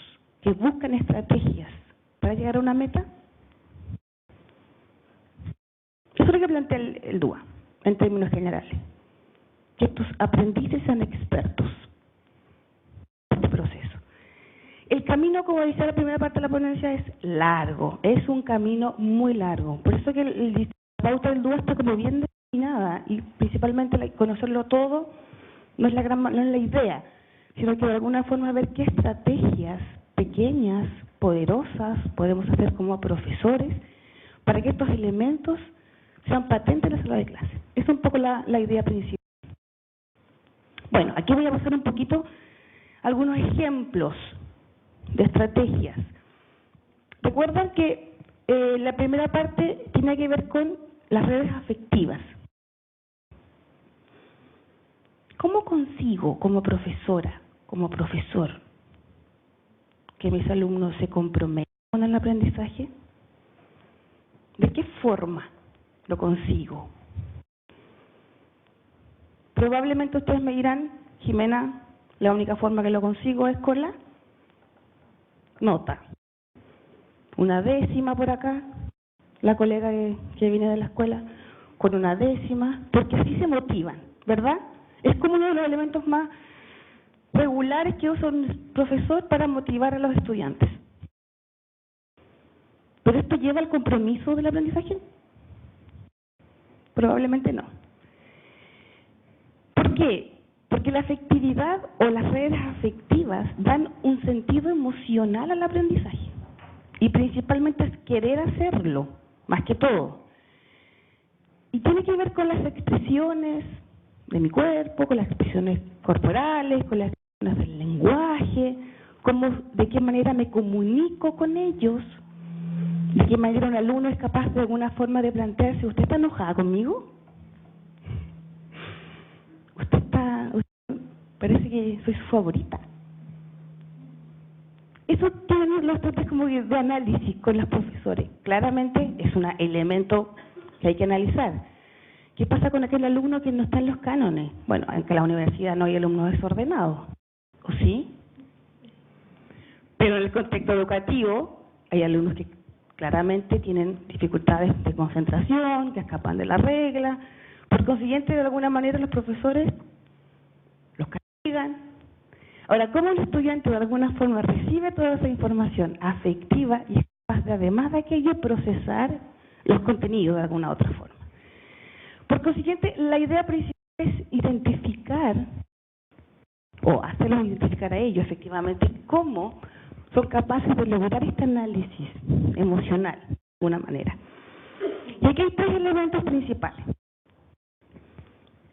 [SPEAKER 7] que buscan estrategias para llegar a una meta. Eso es lo que plantea el DUA, en términos generales. Que estos aprendices sean expertos en este proceso. El camino, como decía la primera parte de la ponencia, es largo, es un camino muy largo. Por eso que la pauta del DUA está como bien determinada, y principalmente conocerlo todo no es la idea, sino que de alguna forma ver qué estrategias pequeñas, poderosas, podemos hacer como profesores para que estos elementos sean patentes en la sala de clase. Esa es un poco la idea principal. Bueno, aquí voy a pasar un poquito algunos ejemplos de estrategias. Recuerdan que la primera parte tiene que ver con las redes afectivas. ¿Cómo consigo como profesora, como profesor, que mis alumnos se comprometan con el aprendizaje? ¿De qué forma lo consigo? Probablemente ustedes me dirán, Jimena, la única forma que lo consigo es con la nota. Una décima por acá, la colega que viene de la escuela, con una décima, porque así se motivan, ¿verdad? Es como uno de los elementos más regulares que usa un profesor para motivar a los estudiantes. ¿Pero esto lleva al compromiso del aprendizaje? Probablemente no. ¿Por qué? Porque la afectividad o las redes afectivas dan un sentido emocional al aprendizaje. Y principalmente es querer hacerlo, más que todo. Y tiene que ver con las expresiones de mi cuerpo, con las expresiones corporales, con las expresiones del lenguaje, de qué manera me comunico con ellos, de qué manera un alumno es capaz de alguna forma de plantearse, ¿usted está enojada conmigo? Usted parece que soy su favorita. Eso tiene los tratos como de análisis con los profesores. Claramente es un elemento que hay que analizar. ¿Qué pasa con aquel alumno que no está en los cánones? Bueno, en la universidad no hay alumnos desordenados, ¿o sí? Pero en el contexto educativo hay alumnos que claramente tienen dificultades de concentración, que escapan de la regla. Por consiguiente, de alguna manera los profesores los castigan. Ahora, ¿cómo el estudiante de alguna forma recibe toda esa información afectiva y es capaz de, además de aquello, procesar los contenidos de alguna otra forma? Por consiguiente, la idea principal es identificar, o hacerlos identificar a ellos efectivamente, cómo son capaces de lograr este análisis emocional, de alguna manera. Y aquí hay tres elementos principales.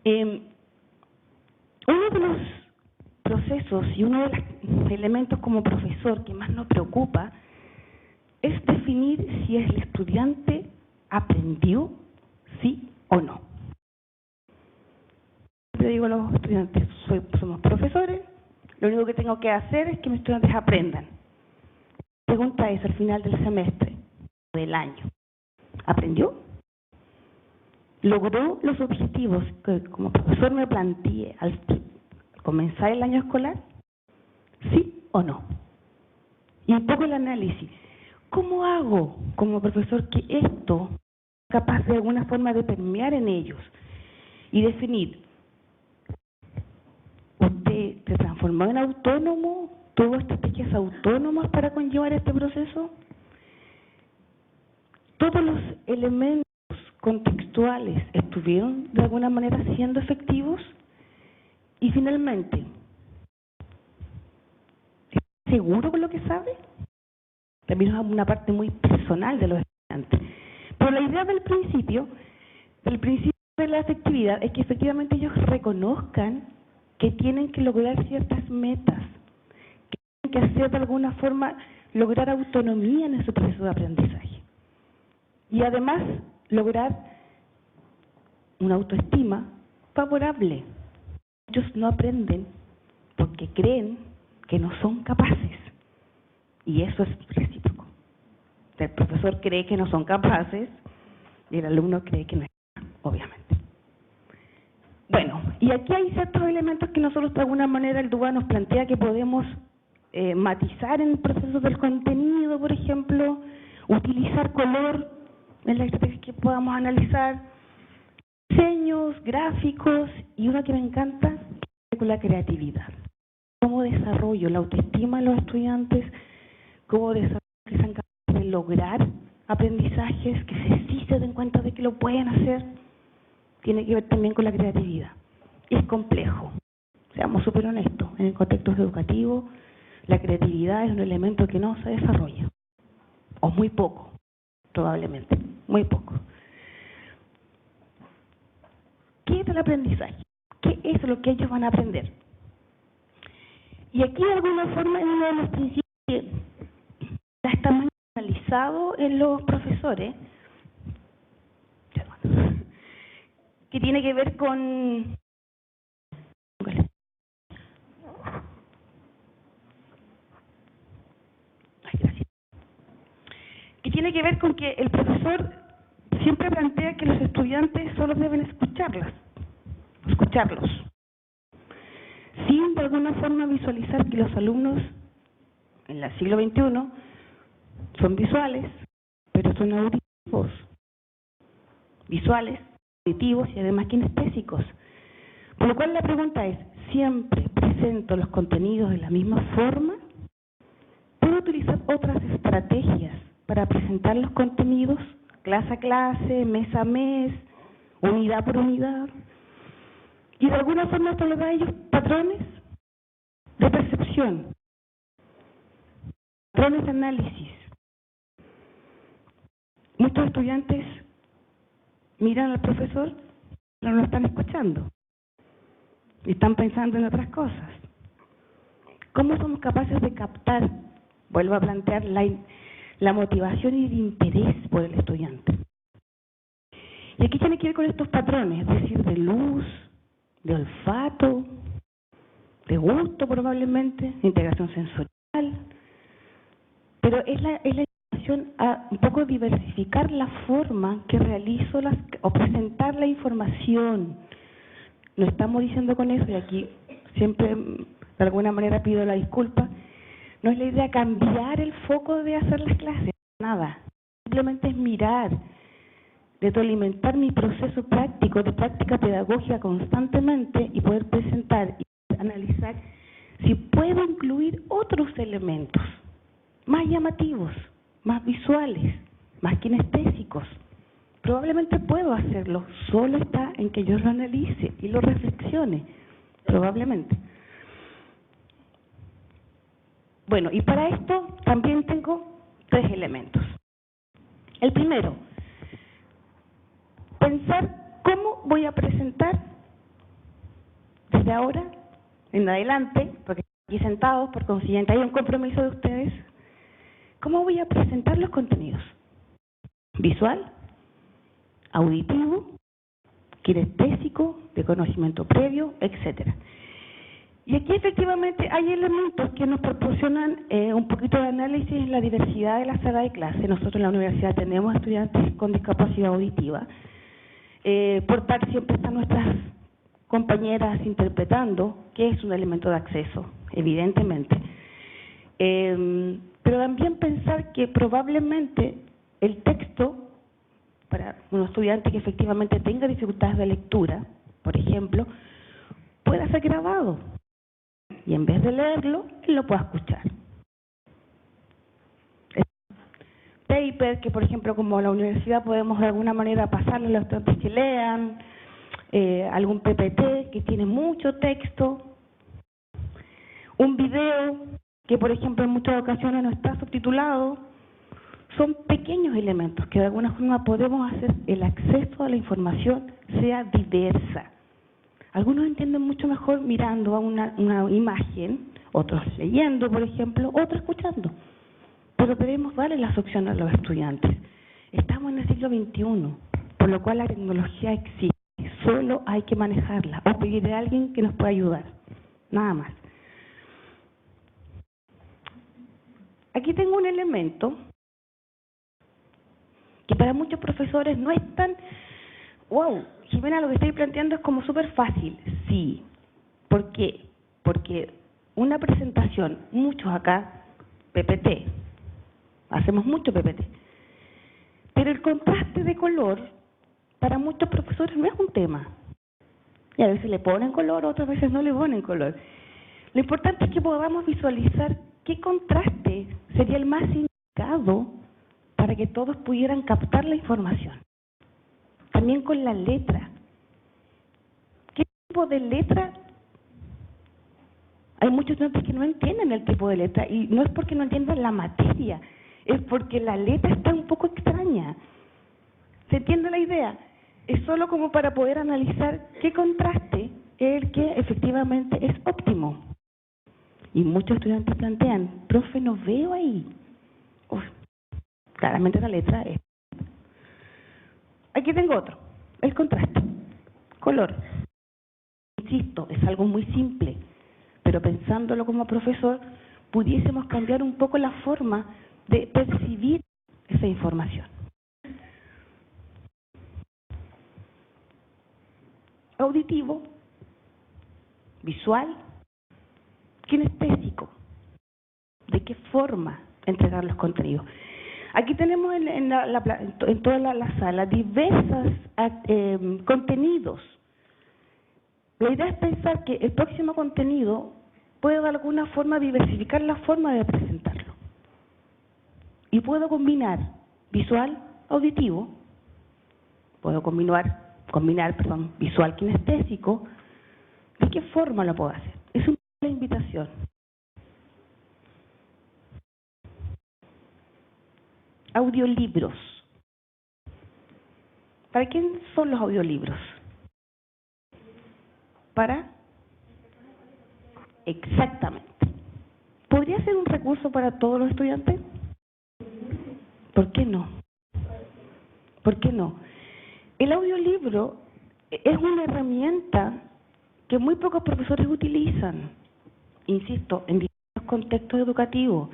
[SPEAKER 7] Uno de los procesos y uno de los elementos como profesor que más nos preocupa es definir si el estudiante aprendió, sí o no. Yo digo a los estudiantes, somos profesores, lo único que tengo que hacer es que mis estudiantes aprendan. La pregunta es, al final del semestre, del año, ¿aprendió? ¿Logró los objetivos que como profesor me planteé al comenzar el año escolar? ¿Sí o no? Y un poco el análisis. ¿Cómo hago como profesor que esto sea capaz de alguna forma de permear en ellos y definir? ¿Usted se transformó en autónomo? ¿Tuvo estrategias autónomas para conllevar este proceso? Todos los elementos contextuales estuvieron de alguna manera siendo efectivos. Y finalmente, ¿está seguro con lo que sabe? También es una parte muy personal de los estudiantes. Pero la idea del principio de la afectividad es que efectivamente ellos reconozcan que tienen que lograr ciertas metas, que tienen que hacer de alguna forma lograr autonomía en ese proceso de aprendizaje. Y además lograr una autoestima favorable. Ellos no aprenden porque creen que no son capaces. Y eso es recíproco. El profesor cree que no son capaces y el alumno cree que no es, obviamente. Bueno, y aquí hay ciertos elementos que nosotros de alguna manera el DUA nos plantea que podemos matizar en el proceso del contenido, por ejemplo, utilizar color en la estrategia que podamos analizar, diseños, gráficos, y una que me encanta, con la creatividad. Cómo desarrollo la autoestima de los estudiantes, cómo desarrollo que sean capaces de lograr aprendizajes, que sí se den cuenta de que lo pueden hacer, tiene que ver también con la creatividad. Es complejo, seamos súper honestos, en el contexto educativo, la creatividad es un elemento que no se desarrolla, o muy poco, probablemente. muy poco. ¿Qué es el aprendizaje? ¿Qué es lo que ellos van a aprender? Y aquí de alguna forma es uno de los principios que ya está muy analizado en los profesores, que tiene que ver con... que tiene que ver con que el profesor siempre plantea que los estudiantes solo deben escucharlos, sin de alguna forma visualizar que los alumnos en el siglo XXI son visuales, pero son auditivos y además kinestésicos. Por lo cual la pregunta es, ¿siempre presento los contenidos de la misma forma? ¿Puedo utilizar otras estrategias para presentar los contenidos, clase a clase, mes a mes, unidad por unidad? Y de alguna forma esto les da a ellos patrones de percepción, patrones de análisis. Muchos estudiantes miran al profesor, pero no lo están escuchando. Y están pensando en otras cosas. ¿Cómo somos capaces de captar, vuelvo a plantear, la motivación y el interés por el estudiante? Y aquí tiene que ver con estos patrones, es decir, de luz, de olfato, de gusto probablemente, de integración sensorial. Pero es la invitación a un poco diversificar la forma que realizo o presentar la información. No estamos diciendo con eso, y aquí siempre de alguna manera pido la disculpa, no es la idea cambiar el foco de hacer las clases, nada. Simplemente es mirar, retroalimentar mi proceso práctico, de práctica pedagógica constantemente y poder presentar y analizar si puedo incluir otros elementos más llamativos, más visuales, más kinestésicos. Probablemente puedo hacerlo, solo está en que yo lo analice y lo reflexione, probablemente. Bueno, y para esto también tengo 3 elementos. El primero, pensar cómo voy a presentar desde ahora en adelante, porque aquí sentados, por consiguiente hay un compromiso de ustedes, cómo voy a presentar los contenidos. Visual, auditivo, kinestésico, de conocimiento previo, etcétera. Y aquí efectivamente hay elementos que nos proporcionan un poquito de análisis en la diversidad de la sala de clase. Nosotros en la universidad tenemos estudiantes con discapacidad auditiva. Por parte siempre están nuestras compañeras interpretando, que es un elemento de acceso, evidentemente. Pero también pensar que probablemente el texto, para un estudiante que efectivamente tenga dificultades de lectura, por ejemplo, pueda ser grabado. Y en vez de leerlo, él lo pueda escuchar. Paper, que por ejemplo como la universidad podemos de alguna manera pasarle a los estudiantes que lean, algún PPT que tiene mucho texto, un video que por ejemplo en muchas ocasiones no está subtitulado. Son pequeños elementos que de alguna forma podemos hacer el acceso a la información sea diversa. Algunos entienden mucho mejor mirando a una imagen, otros leyendo, por ejemplo, otros escuchando. Pero debemos darle las opciones a los estudiantes. Estamos en el siglo XXI, por lo cual la tecnología existe. Solo hay que manejarla o pedirle a alguien que nos pueda ayudar. Nada más. Aquí tengo un elemento que para muchos profesores no es tan... ¡Wow! Jimena, lo que estoy planteando es como súper fácil. Sí. ¿Por qué? Porque una presentación, muchos acá, PPT, hacemos mucho PPT, pero el contraste de color para muchos profesores no es un tema. Y a veces le ponen color, otras veces no le ponen color. Lo importante es que podamos visualizar qué contraste sería el más indicado para que todos pudieran captar la información. También con la letra. ¿Qué tipo de letra? Hay muchos estudiantes que no entienden el tipo de letra y no es porque no entiendan la materia, es porque la letra está un poco extraña. ¿Se entiende la idea? Es solo como para poder analizar qué contraste es el que efectivamente es óptimo. Y muchos estudiantes plantean, profe, no veo ahí. Uf, claramente la letra es. Aquí tengo otro, el contraste. Color. Insisto, es algo muy simple, pero pensándolo como profesor, pudiésemos cambiar un poco la forma de percibir esa información. Auditivo, visual, kinestésico. ¿De qué forma entregar los contenidos? Aquí tenemos en toda la sala diversos contenidos. La idea es pensar que el próximo contenido puede de alguna forma diversificar la forma de presentarlo. Y puedo combinar visual, auditivo, puedo combinar visual kinestésico. ¿De qué forma lo puedo hacer? Es una invitación. Audiolibros. ¿Para quién son los audiolibros? ¿Para? Exactamente. ¿Podría ser un recurso para todos los estudiantes? ¿Por qué no? ¿Por qué no? El audiolibro es una herramienta que muy pocos profesores utilizan, insisto, en distintos contextos educativos.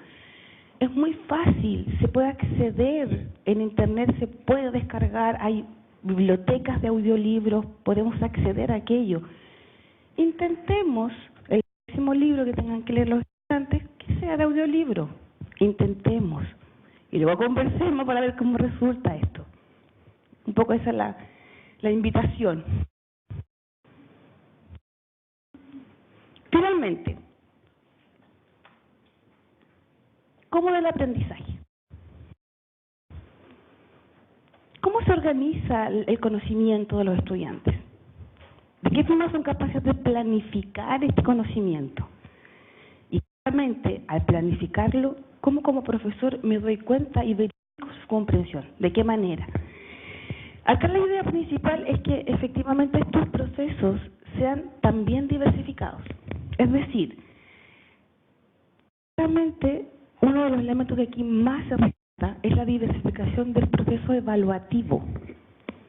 [SPEAKER 7] Es muy fácil, se puede acceder en internet, se puede descargar, hay bibliotecas de audiolibros, podemos acceder a aquello. Intentemos, el próximo libro que tengan que leer los estudiantes, que sea de audiolibro. Intentemos. Y luego conversemos para ver cómo resulta esto. Un poco esa es la invitación. Finalmente, ¿cómo del aprendizaje? ¿Cómo se organiza el conocimiento de los estudiantes? ¿De qué forma son capaces de planificar este conocimiento? Y realmente, al planificarlo, ¿cómo como profesor me doy cuenta y verifico su comprensión? ¿De qué manera? Acá la idea principal es que efectivamente estos procesos sean también diversificados. Es decir, realmente uno de los elementos que aquí más se resalta es la diversificación del proceso evaluativo.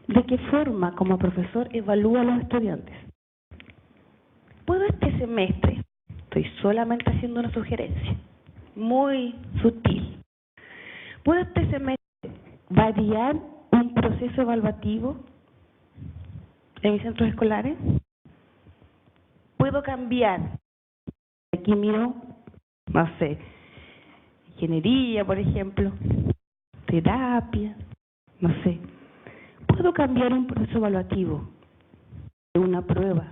[SPEAKER 7] ¿De qué forma como profesor evalúa a los estudiantes? ¿Puedo este semestre, estoy solamente haciendo una sugerencia, muy sutil, ¿puedo este semestre variar un proceso evaluativo en mis centros escolares? ¿Puedo cambiar? Aquí miro, no sé, ingeniería, por ejemplo, terapia, no sé. ¿Puedo cambiar un proceso evaluativo de una prueba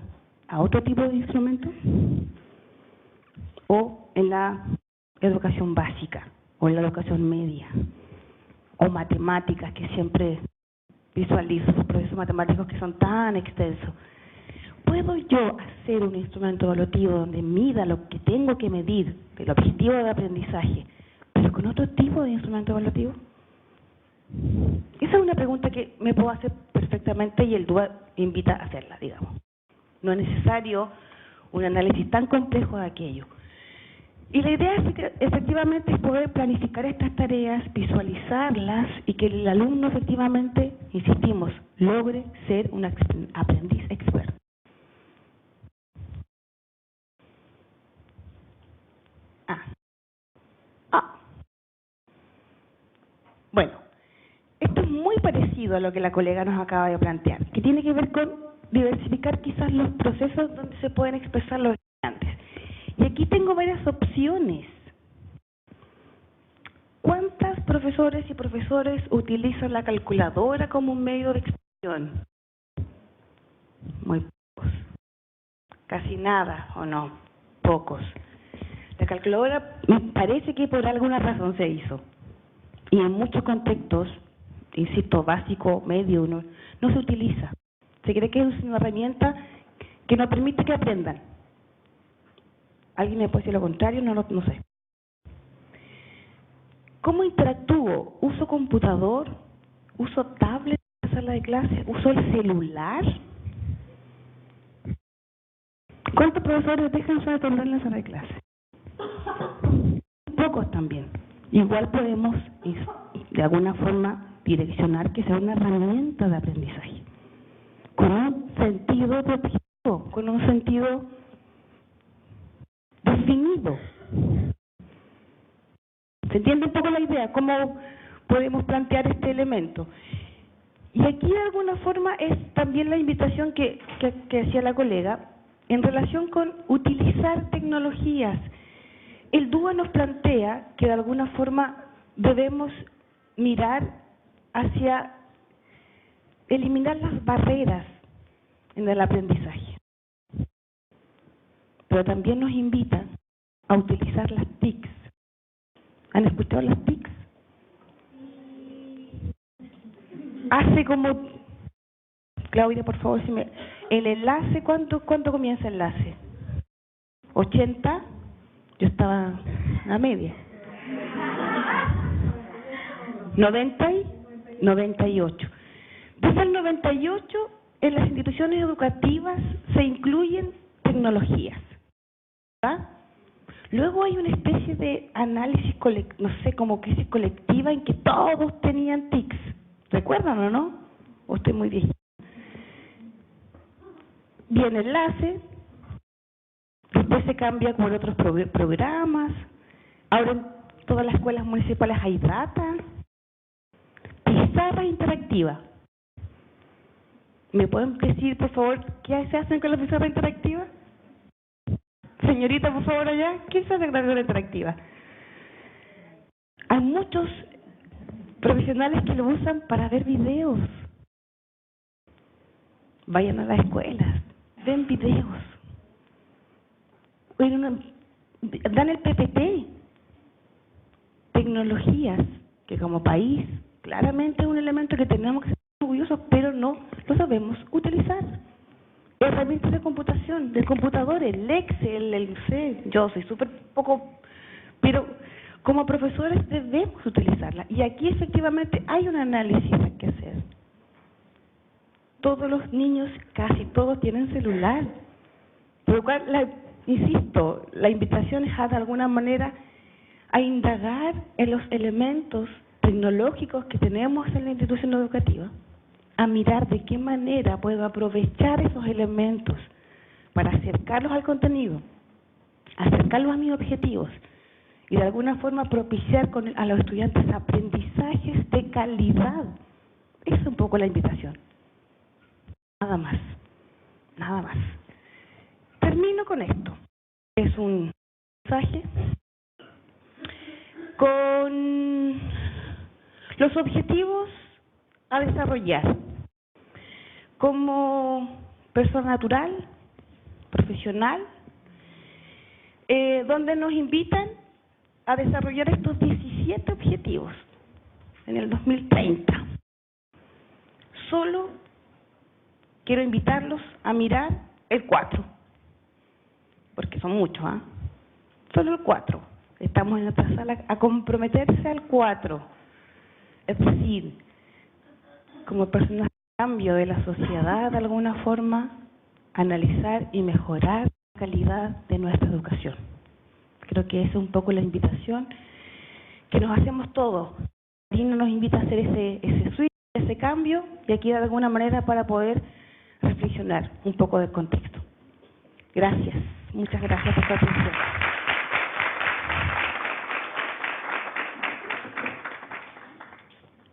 [SPEAKER 7] a otro tipo de instrumento? ¿O en la educación básica, o en la educación media, o matemáticas, que siempre visualizo esos procesos matemáticos que son tan extensos? ¿Puedo yo hacer un instrumento evaluativo donde mida lo que tengo que medir del objetivo de aprendizaje, pero con otro tipo de instrumento evaluativo? Esa es una pregunta que me puedo hacer perfectamente y el DUA invita a hacerla, digamos. No es necesario un análisis tan complejo de aquello. Y la idea es que efectivamente es poder planificar estas tareas, visualizarlas y que el alumno efectivamente, insistimos, logre ser un aprendiz experto. Bueno, esto es muy parecido a lo que la colega nos acaba de plantear, que tiene que ver con diversificar quizás los procesos donde se pueden expresar los estudiantes. Y aquí tengo varias opciones. ¿Cuántos profesores y profesores utilizan la calculadora como un medio de expresión? Muy pocos. Casi nada, ¿o no? Pocos. La calculadora me parece que por alguna razón se hizo. Y en muchos contextos, insisto, básico, medio, no se utiliza. Se cree que es una herramienta que nos permite que aprendan. ¿Alguien me puede decir lo contrario? No sé. ¿Cómo interactúo? ¿Uso computador? ¿Uso tablet para sala de clase? ¿Usó el celular? ¿Cuántos profesores dejan su celular en la sala de clase? Pocos también. Igual podemos, de alguna forma, direccionar que sea una herramienta de aprendizaje, con un sentido de objetivo, con un sentido definido. ¿Se entiende un poco la idea? ¿Cómo podemos plantear este elemento? Y aquí de alguna forma es también la invitación que hacía la colega en relación con utilizar tecnologías. El DUA nos plantea que de alguna forma debemos mirar hacia eliminar las barreras en el aprendizaje. Pero también nos invita a utilizar las TICs. ¿Han escuchado las TICs? Hace como... Claudia, por favor, si me... El enlace, ¿cuánto comienza el enlace? 80. Yo estaba a media. 90 y 98. Desde el 98, en las instituciones educativas se incluyen tecnologías, ¿verdad? Luego hay una especie de análisis, no sé, como crisis colectiva en que todos tenían TICs. ¿Recuerdan o no? ¿O estoy muy viejita? Viene enlace, después se cambia por otros programas, ahora en todas las escuelas municipales hay data, pizarra interactiva. ¿Me pueden decir, por favor, qué se hacen con la pizarra interactiva? Señorita, por favor, allá, ¿qué se hace con la pizarra interactiva? Hay muchos profesionales que lo usan para ver videos. Vayan a las escuelas, ven videos. Dan el PPT. Tecnologías que como país claramente es un elemento que tenemos que ser orgullosos, pero no lo sabemos utilizar. Herramientas de computación, de computadores, el Excel, el C, yo soy súper poco, pero como profesores debemos utilizarla. Y aquí efectivamente hay un análisis que hacer. Todos los niños, casi todos, tienen celular. Por lo cual, insisto, la invitación es de alguna manera a indagar en los elementos tecnológicos que tenemos en la institución educativa, a mirar de qué manera puedo aprovechar esos elementos para acercarlos al contenido, acercarlos a mis objetivos y de alguna forma propiciar a los estudiantes aprendizajes de calidad. Esa es un poco la invitación. Nada más, nada más. Termino con esto. Es un mensaje con los objetivos a desarrollar como persona natural, profesional, donde nos invitan a desarrollar estos 17 objetivos en el 2030. Solo quiero invitarlos a mirar el 4, porque son muchos, ¿ah? Solo el 4. Estamos en otra sala a comprometerse al 4. Es decir, como personas de cambio de la sociedad, de alguna forma, analizar y mejorar la calidad de nuestra educación. Creo que esa es un poco la invitación que nos hacemos todos. Marino nos invita a hacer ese switch, ese cambio, y aquí de alguna manera para poder reflexionar un poco del contexto. Gracias. Muchas gracias por su atención.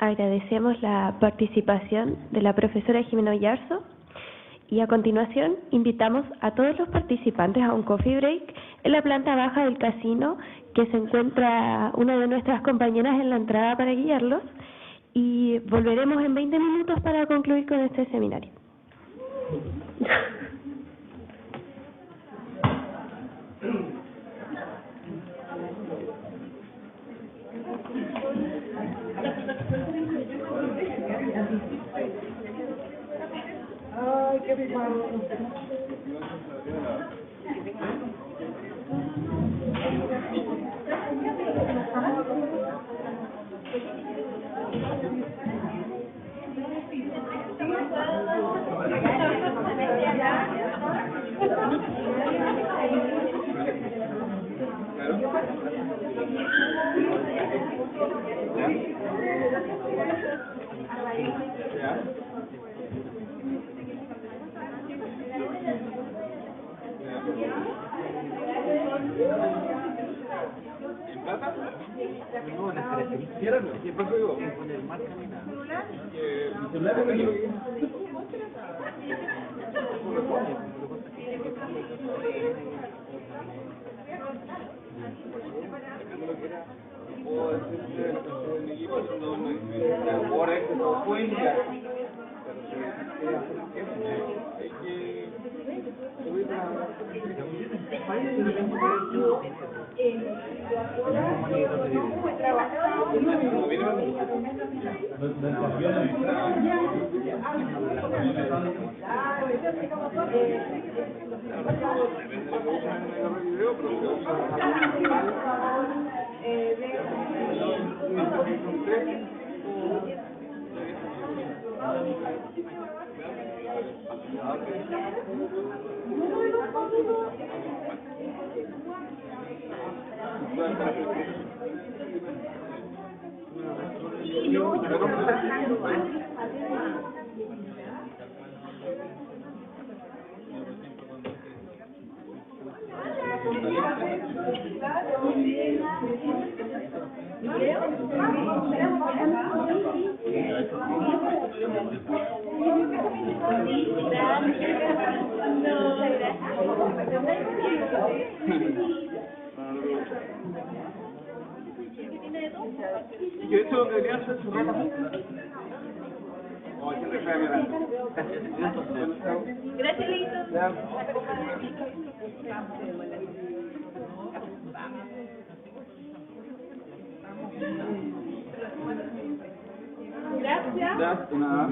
[SPEAKER 4] Agradecemos la participación de la profesora Jimena Oyarzo y a continuación invitamos a todos los participantes a un coffee break en la planta baja del casino, que se encuentra una de nuestras compañeras en la entrada para guiarlos, y volveremos en 20 minutos para concluir con este seminario.
[SPEAKER 3] Ay, qué padre.
[SPEAKER 2] ¿En plata? No, en las características. ¿Qué pasó yo? Con el marca ni nada. ¿Mi celular es lo que...? Puedo decirte el equipo no ahora es que no pueden llegar, pero hay que subir la Yo esto lo que debería hacer su ropa. Oh, se reclama grande.
[SPEAKER 3] Gracias, Lito. Gracias.
[SPEAKER 2] Ya, nada.